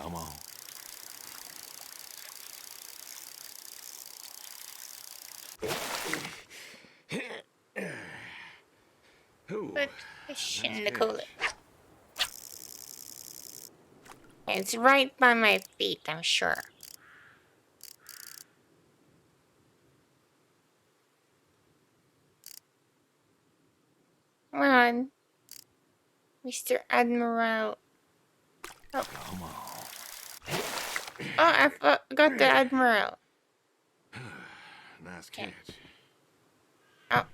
Come on. Ooh, Put fish in nice the fish. cooler. It's right by my feet, I'm sure. Come on, Mr. Admiral. Oh, Come on. I forgot the Admiral. Nice Okay. catch. Oh.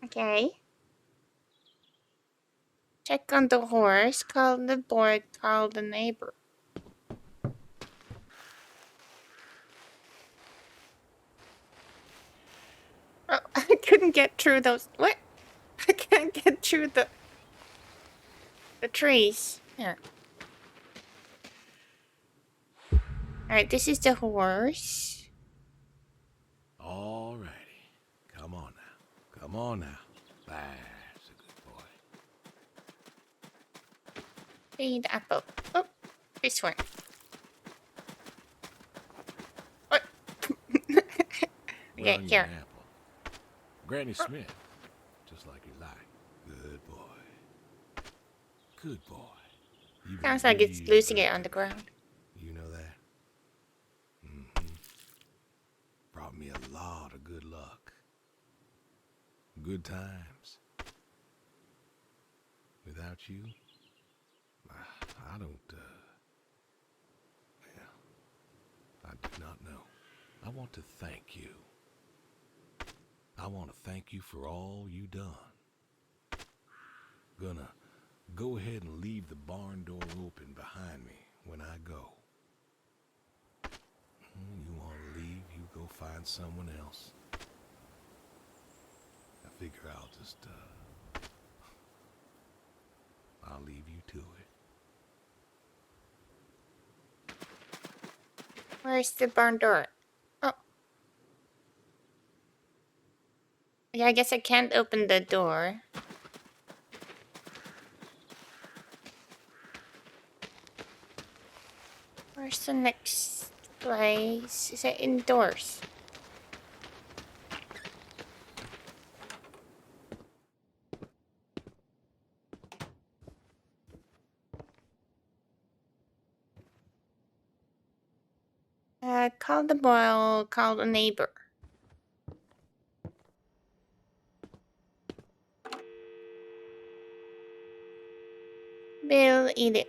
Okay. Check on the horse, call the board, call the neighbor. Oh, I couldn't get through those. What? I can't get through the trees. Here. Alright, this is the horse. All righty. Come on now. Come on now. That's a good boy. Feed apple. Oh, this one. What? Yeah, on you here. an apple. Granny Smith, just like you like. Good boy. Good boy. Even Sounds like it's real losing good it on the to me. ground. You know that? Brought me a lot of good luck. Good times. Without you, I don't, well, I do not know. I want to thank you. I want to thank you for all you done. Gonna go ahead and leave the barn door open behind me when I go. You want to leave, you go find someone else. I figure I'll just, I'll leave you to it. Where's the barn door? Oh. Yeah, I guess I can't open the door. Where's the next place? Is it indoors? Call the boy, call the neighbor. Bill, eat it.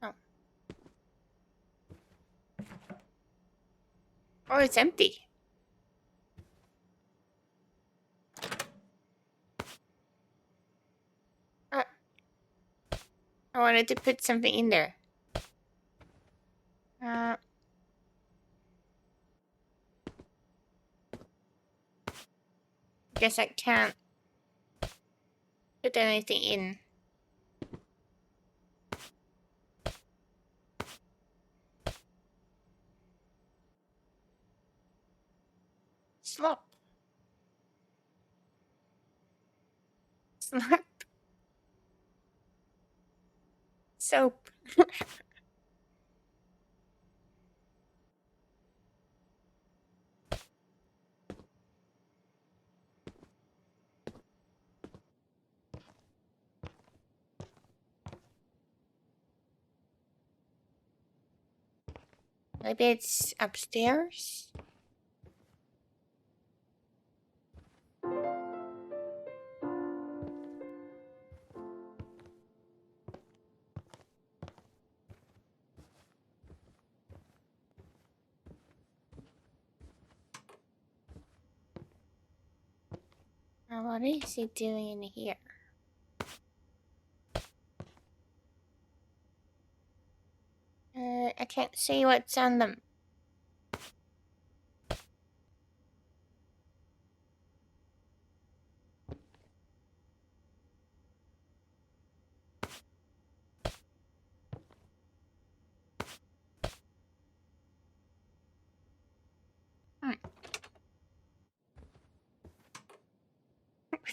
Oh. Oh, it's empty. I wanted to put something in there. Guess I can't put anything in. Slop. Slop. Soap. Maybe it's upstairs? What is he doing in here? I can't see what's on them.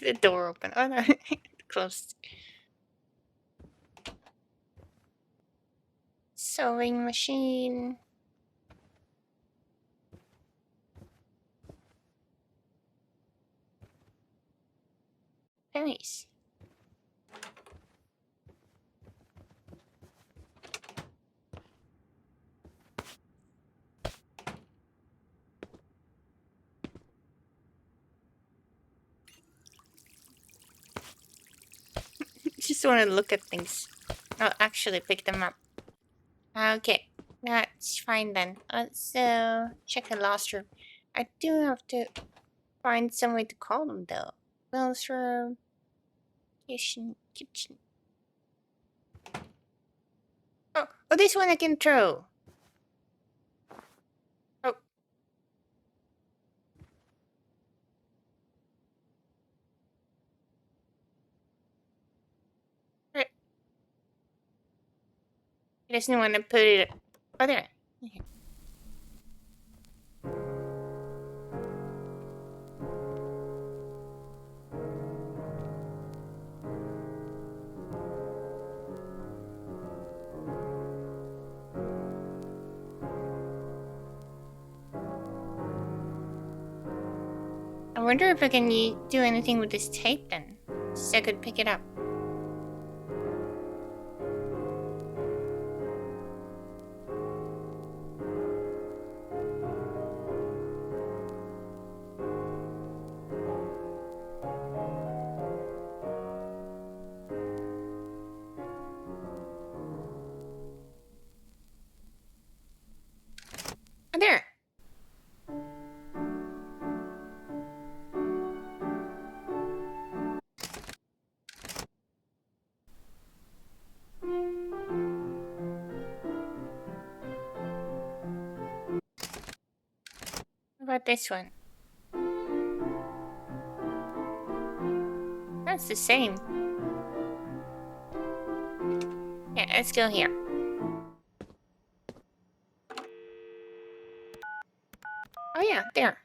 With the door open. Oh no, closed. Sewing machine. Pennies. Just want to look at things. I'll actually pick them up. Okay, that's fine then. So check the last room. I do have to find some way to call them though. Will's room, kitchen. Oh, this one I can throw. Oh. Right. He doesn't want to put it. Oh, there. Okay. I wonder if I can do anything with this tape then. So I could pick it up. Oh, there. What about this one? That's the same. Yeah, let's go here. Oh yeah, there.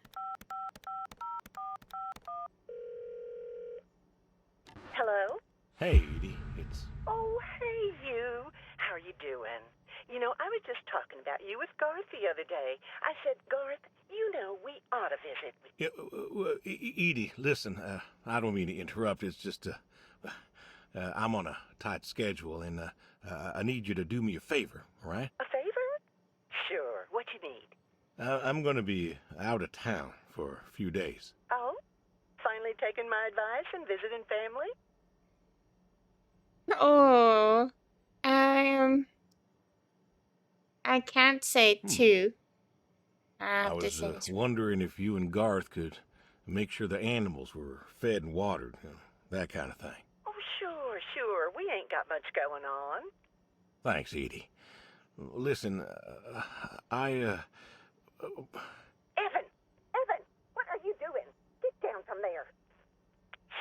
Hello? Hey, Edie. It's... Oh, hey, you. How are you doing? You know, I was just talking about you with Garth the other day. I said, Garth, you know, we ought to visit. Yeah, Edie, listen, I don't mean to interrupt. It's just, I'm on a tight schedule, and I need you to do me a favor, all right? A favor? Sure. What you need? I'm going to be out of town for a few days. Oh? Finally taking my advice and visiting family? Oh, I can't say two. I I have to was say this one. wondering if you and Garth could make sure the animals were fed and watered, that kind of thing. Oh, sure, sure. We ain't got much going on. Thanks, Edie. Listen, Evan! Evan! What are you doing? Get down from there.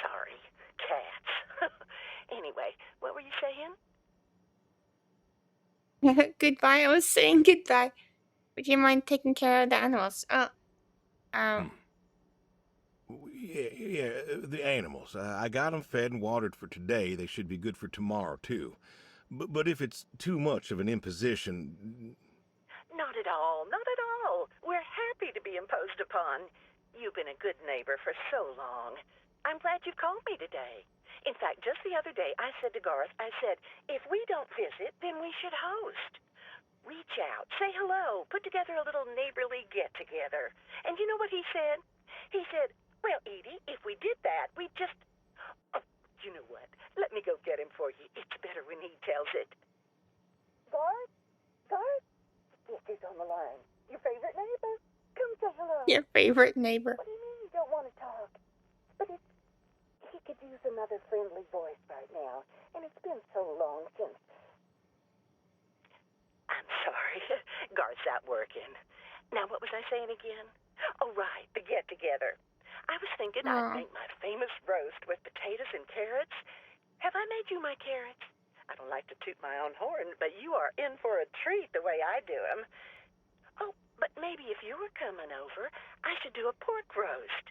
Sorry. Cats. Anyway, what were you saying? Goodbye. I was saying goodbye. Would you mind taking care of the animals? Oh, yeah, the animals. I got them fed and watered for today. They should be good for tomorrow, too. But if it's too much of an imposition... Not at all, not at all. We're happy to be imposed upon. You've been a good neighbor for so long. I'm glad you called me today. In fact, just the other day, I said to Garth, I said, if we don't visit, then we should host. Reach out, say hello, put together a little neighborly get-together. And you know what he said? He said, well, Edie, if we did that, we'd just... Oh, you know what? Let me go get him for you. It's better when he tells it. Garth? Garth? Yes, he's on the line. Your favorite neighbor? Come say hello. your favorite neighbor. What do you mean you don't want to talk? But he could use another friendly voice right now. And it's been so long since... I'm sorry. Garth's out working. Now, what was I saying again? Oh, right, the get-together. I was thinking I'd make my famous roast with potatoes and carrots. Have I made you my carrots? I don't like to toot my own horn, but you are in for a treat the way I do them. Oh, but maybe if you were coming over, I should do a pork roast.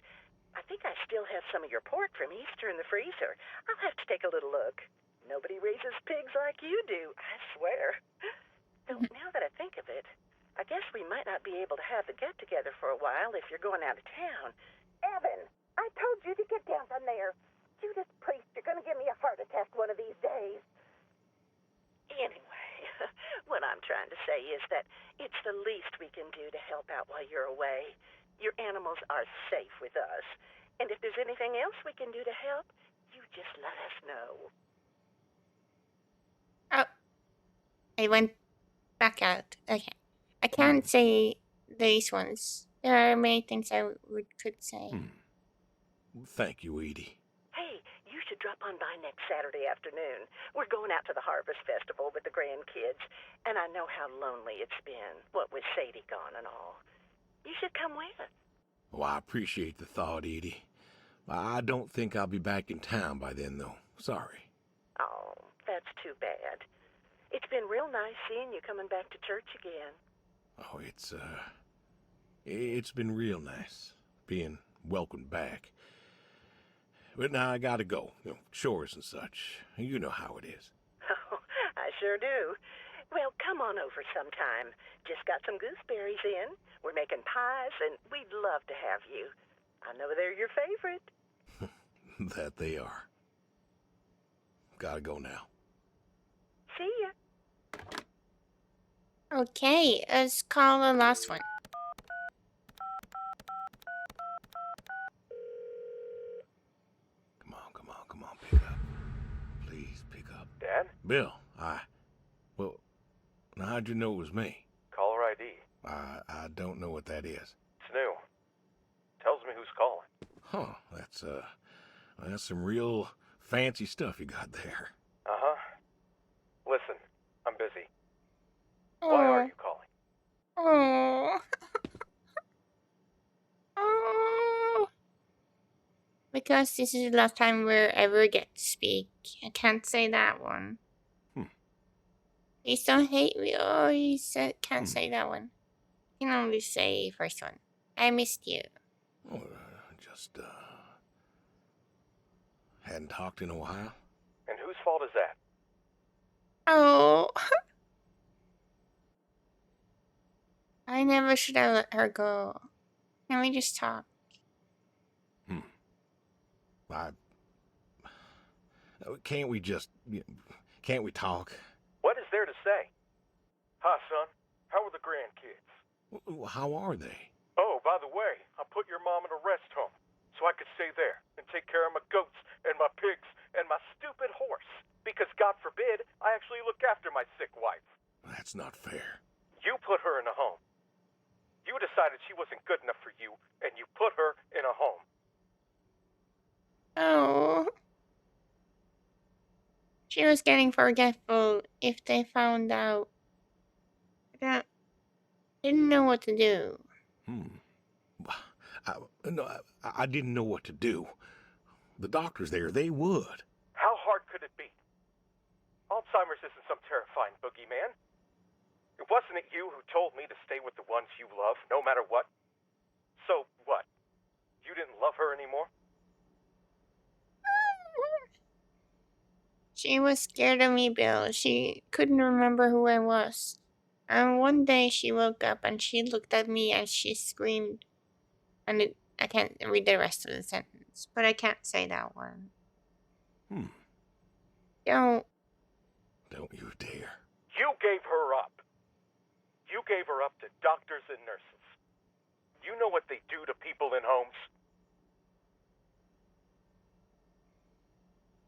I think I still have some of your pork from Easter in the freezer. I'll have to take a little look. Nobody raises pigs like you do, I swear. Though now that I think of it, I guess we might not be able to have the get-together for a while if you're going out of town. Evan, I told you to get down from there. Judas Priest, you're going to give me a heart attack one of these days. Anyway, what I'm trying to say is that it's the least we can do to help out while you're away. Your animals are safe with us. And if there's anything else we can do to help, you just let us know. Oh, I went back out. Okay. I can't say these ones. There are many things I could say. Thank you, Edie. Hey, you should drop on by next Saturday afternoon. We're going out to the Harvest Festival with the grandkids, and I know how lonely it's been, what with Sadie gone and all. You should come with. Well, I appreciate the thought, Edie. I don't think I'll be back in town by then, though. Sorry. Oh, that's too bad. It's been real nice seeing you coming back to church again. Oh, it's been real nice being welcomed back. But now I gotta go. Chores and such. You know how it is. Oh, I sure do. Well, come on over sometime. Just got some gooseberries in. We're making pies, and we'd love to have you. I know they're your favorite. That they are. Gotta go now. See ya. Okay, let's call the last one. Come on, pick up. Please pick up. Dad? Bill, well, now how'd you know it was me? Caller ID. I don't know what that is. It's new. Tells me who's calling. Huh, that's some real fancy stuff you got there. Uh-huh. Listen, I'm busy. Why are you calling? Oh. Oh. Because this is the last time we'll ever get to speak. I can't say that one. Please don't hate me. Oh, you said can't say that one. I can only say first one. I missed you. Oh, just hadn't talked in a while. And whose fault is that? Oh. I never should have let her go. Can we just talk? Can't we talk? What is there to say? Hi, son. How are the grandkids? How are they? Oh, by the way, I put your mom in a rest home so I could stay there and take care of my goats and my pigs and my stupid horse. Because God forbid, I actually look after my sick wife. That's not fair. You put her in a home. You decided she wasn't good enough for you, and you put her in a home. Oh. She was getting forgetful if they found out. I didn't know what to do. I didn't know what to do. The doctors there, they would. How hard could it be? Alzheimer's isn't some terrifying boogeyman. It wasn't it you who told me to stay with the ones you love, no matter what? So what? You didn't love her anymore? She was scared of me, Bill. She couldn't remember who I was. And one day she woke up and she looked at me and she screamed. And I can't read the rest of the sentence, but I can't say that one. Don't you dare. You gave her up. You gave her up to doctors and nurses. You know what they do to people in homes?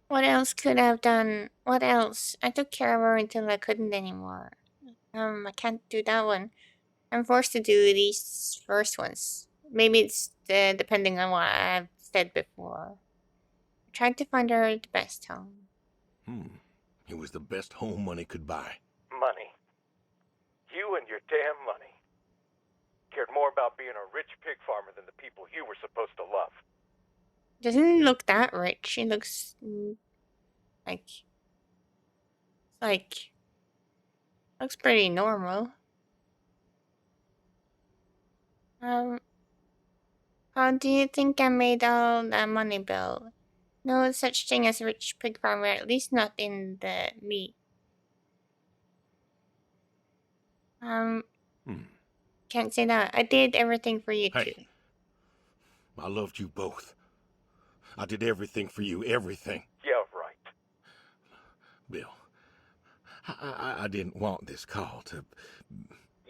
What else could I have done? What else? I took care of her until I couldn't anymore. I can't do that one. I'm forced to do these first ones. Maybe it's depending on what I've said before. I tried to find her the best home. It was the best home money could buy. Money. You and your damn money. Cared more about being a rich pig farmer than the people you were supposed to love. Doesn't look that rich. She looks looks pretty normal. How do you think I made all that money, Bill? No such thing as rich pig farmer, at least not in the meat. Can't say that. I did everything for you too. I loved you both. I did everything for you, everything. Yeah, right. Bill, I didn't want this call to...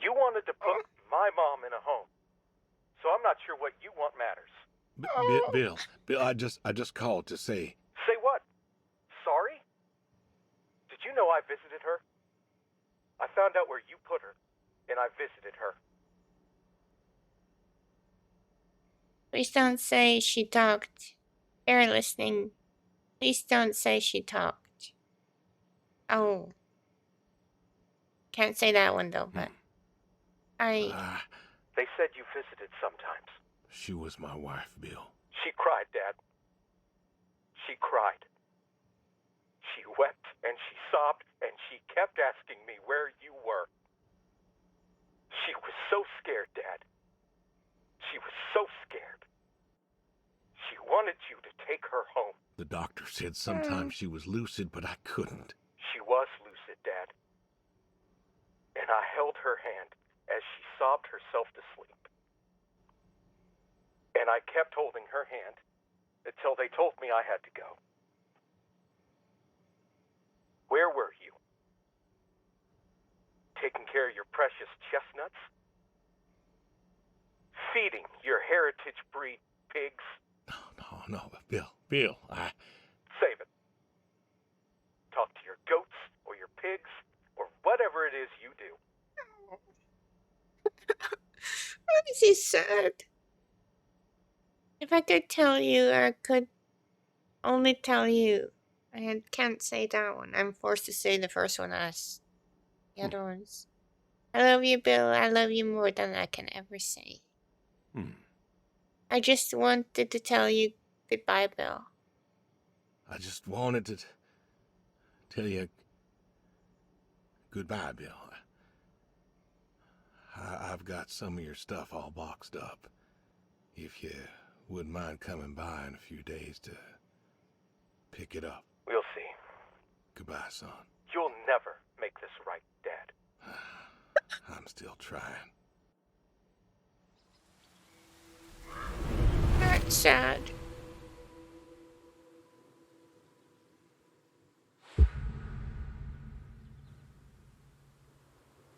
You wanted to put my mom in a home. So I'm not sure what you want matters. Bill, I just called to say... Say what? Sorry? Did you know I visited her? I found out where you put her, and I visited her. Please don't say she talked. They're listening. Please don't say she talked. Oh. Can't say that one though, but... They said you visited sometimes. She was my wife, Bill. She cried, Dad. She cried. She wept and she sobbed and she kept asking me where you were. She was so scared, Dad. She was so scared. She wanted you to take her home. The doctor said sometimes she was lucid, but I couldn't. She was lucid, Dad. And I held her hand as she sobbed herself to sleep. And and I kept holding her hand until they told me I had to go. Where were you? Taking care of your precious chestnuts? Feeding your heritage breed pigs? No, Bill, Save it. Talk to your goats or your pigs or whatever it is you do. Why is he sad? If I could tell you, I could only tell you. I can't say that one. I'm forced to say the first one as the other ones. I love you, Bill. I love you more than I can ever say. I just wanted to tell you goodbye, Bill. I just wanted to tell you goodbye, Bill. I've got some of your stuff all boxed up. If you wouldn't mind coming by in a few days to pick it up. We'll see. Goodbye, son. You'll never make this right, Dad. I'm still trying. That's sad.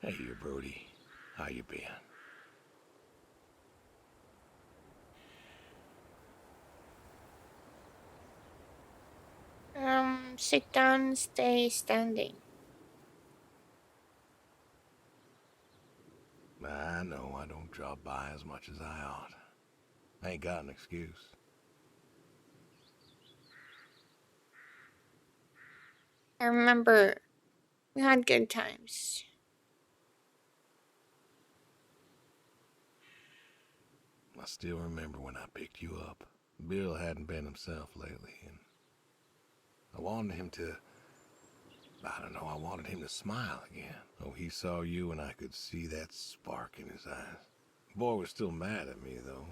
Hey, you Brody. How you been? Sit down, stay standing. I know I don't drop by as much as I ought. I ain't got an excuse. I remember we had good times. I still remember when I picked you up. Bill hadn't been himself lately, and I wanted him to... I wanted him to smile again. Oh, he saw you and I could see that spark in his eyes. The boy was still mad at me, though,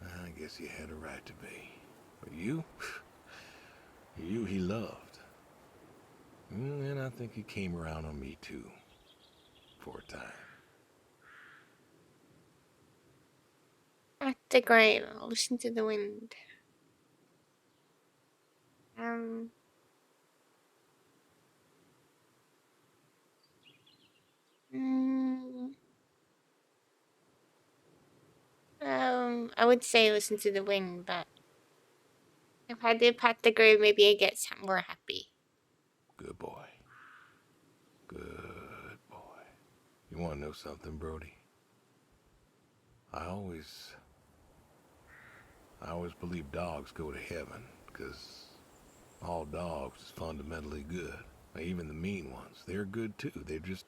and I guess he had a right to be. But you he loved. And then I think he came around on me, too, for a time. At the grave, listen to the wind. I would say listen to the wind, but if I did pat the grave, maybe I get more happy. Good boy. Good boy. You want to know something, Brody? I always believe dogs go to heaven, because all dogs is fundamentally good. Even the mean ones, they're good too. They're just,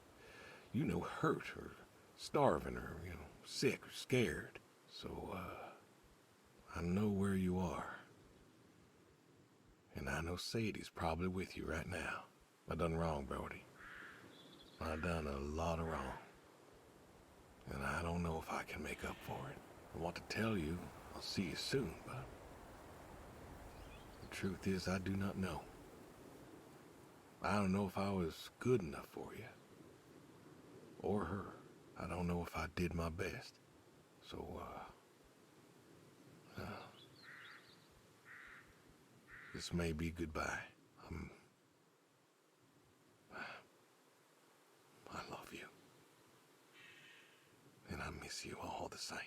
hurt or starving or, sick or scared. So, I know where you are. And I know Sadie's probably with you right now. I done wrong, Brody. I done a lot of wrong. And I don't know if I can make up for it. I want to tell you I'll see you soon, but the truth is I do not know. I don't know if I was good enough for you. Or her. I don't know if I did my best. So, this may be goodbye. I love you. And I miss you all the same.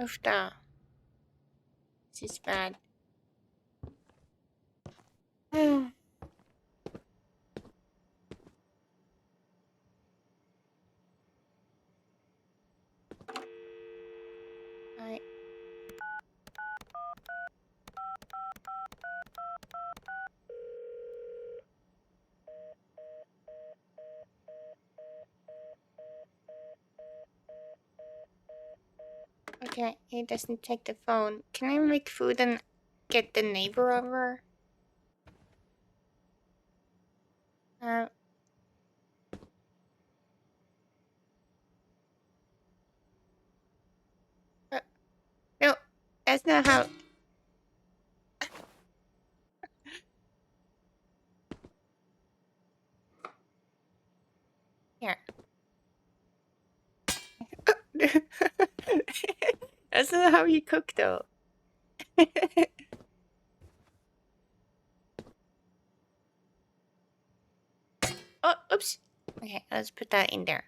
Ufta. This is bad. I... Okay, he doesn't take the phone. Can I make food and get the neighbor over? No, that's not how... That's not how you cook, though. Oh, oops. Okay, let's put that in there.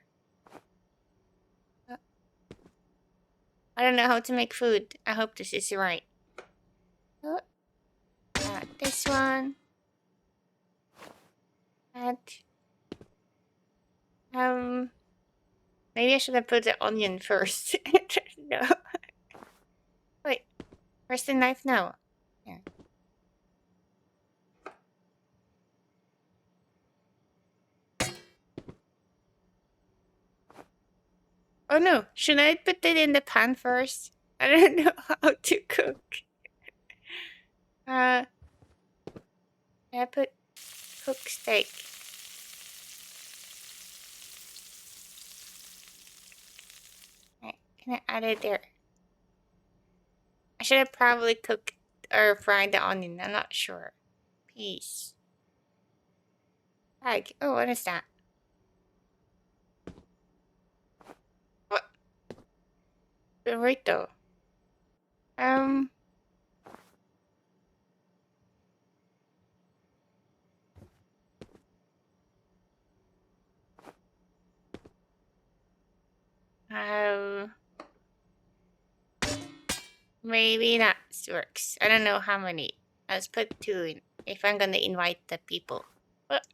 I don't know how to make food. I hope this is right. Oh, this one. And maybe I should have put the onion first. No. Wait, where's the knife now? Here. Oh no, should I put it in the pan first? I don't know how to cook. I put cook steak. Right, can I add it there? I should have probably cooked or fried the onion. I'm not sure. Peace. Egg. Oh, what is that? What? Burrito. Maybe that works. I don't know how many. Let's put 2 in if I'm gonna invite the people. What?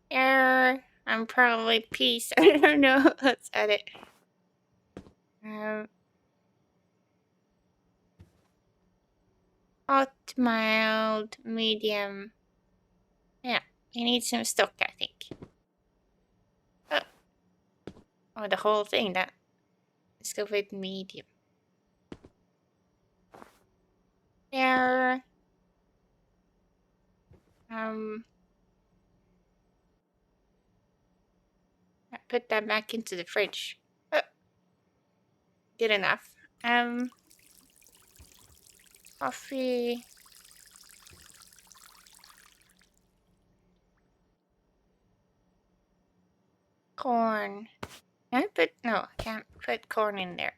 Error. I'm probably peace. I don't know. Let's add it. Hot, mild, medium. Yeah, you need some stock, I think. Oh, the whole thing. That. Let's go with medium. There. I put that back into the fridge. Good enough. Coffee. Corn. Can I put, no, I can't put corn in there.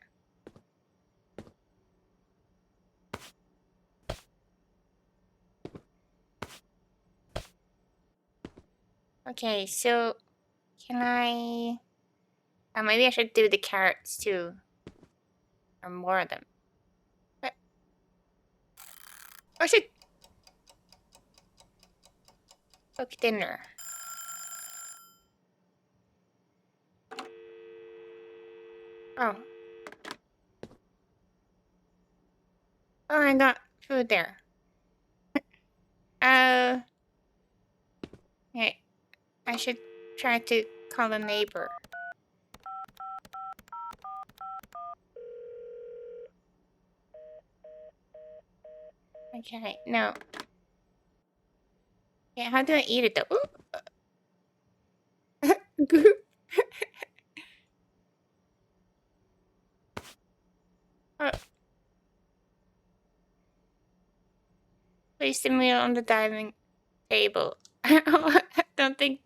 Okay, so can I, maybe I should do the carrots too. Or more of them. What? I should cook dinner. Oh. Oh, I got food there. Okay. I should try to call a neighbor. Okay, no. Okay, how do I eat it though? Goop. Place the meal on the dining table. I don't think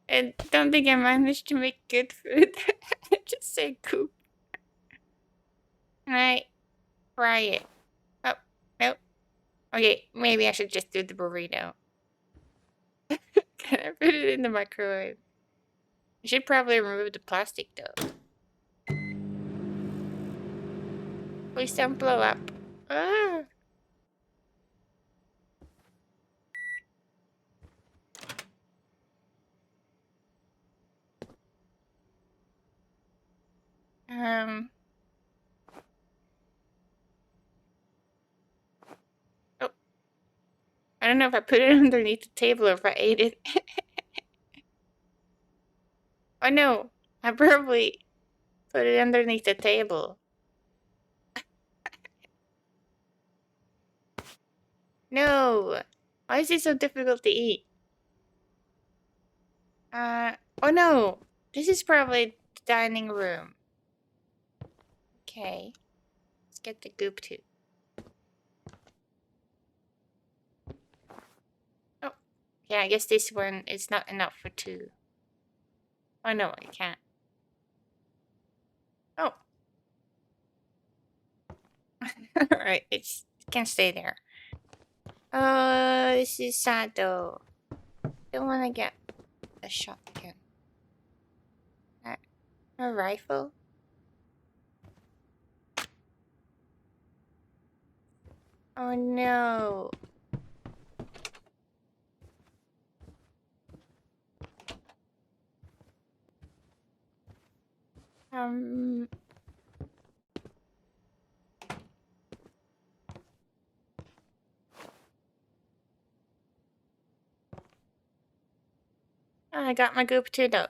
I managed to make good food. I just say coop. Can I fry it? Oh, nope. Okay, maybe I should just do the burrito. Can I put it in the microwave? I should probably remove the plastic though. Please don't blow up. Ah. Oh. I don't know if I put it underneath the table or if I ate it. Oh no, I probably put it underneath the table. No! Why is it so difficult to eat? Oh no! This is probably the dining room. Okay. Let's get the goop too. Oh, Okay, I guess this one is not enough for 2. Oh no, I can't. Oh. Alright, it can stay there. This is sad though. Don't wanna get a shotgun. A rifle? Oh no. I got my group too though.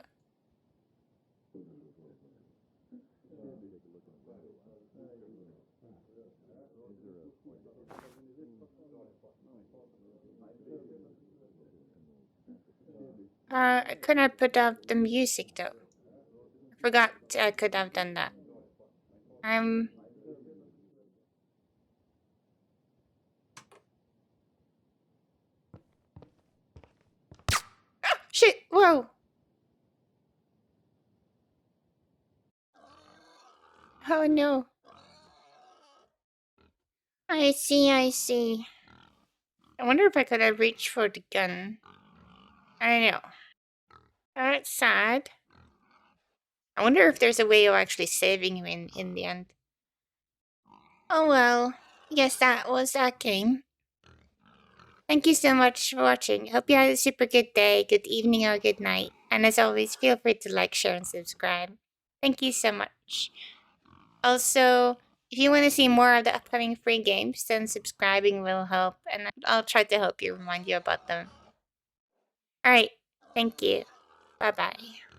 I couldn't put up the music though. I forgot I could have done that. Ah, shit! Whoa! Oh no. I see, I see. I wonder if I could have reached for the gun. I don't know. That's sad. I wonder if there's a way of actually saving him in the end. Oh well. I guess that was that game. Thank you so much for watching. Hope you had a super good day, good evening, or good night. And as always, feel free to like, share, and subscribe. Thank you so much. Also, if you want to see more of the upcoming free games, then subscribing will help, and I'll try to help you remind you about them. Alright, thank you. Bye-bye.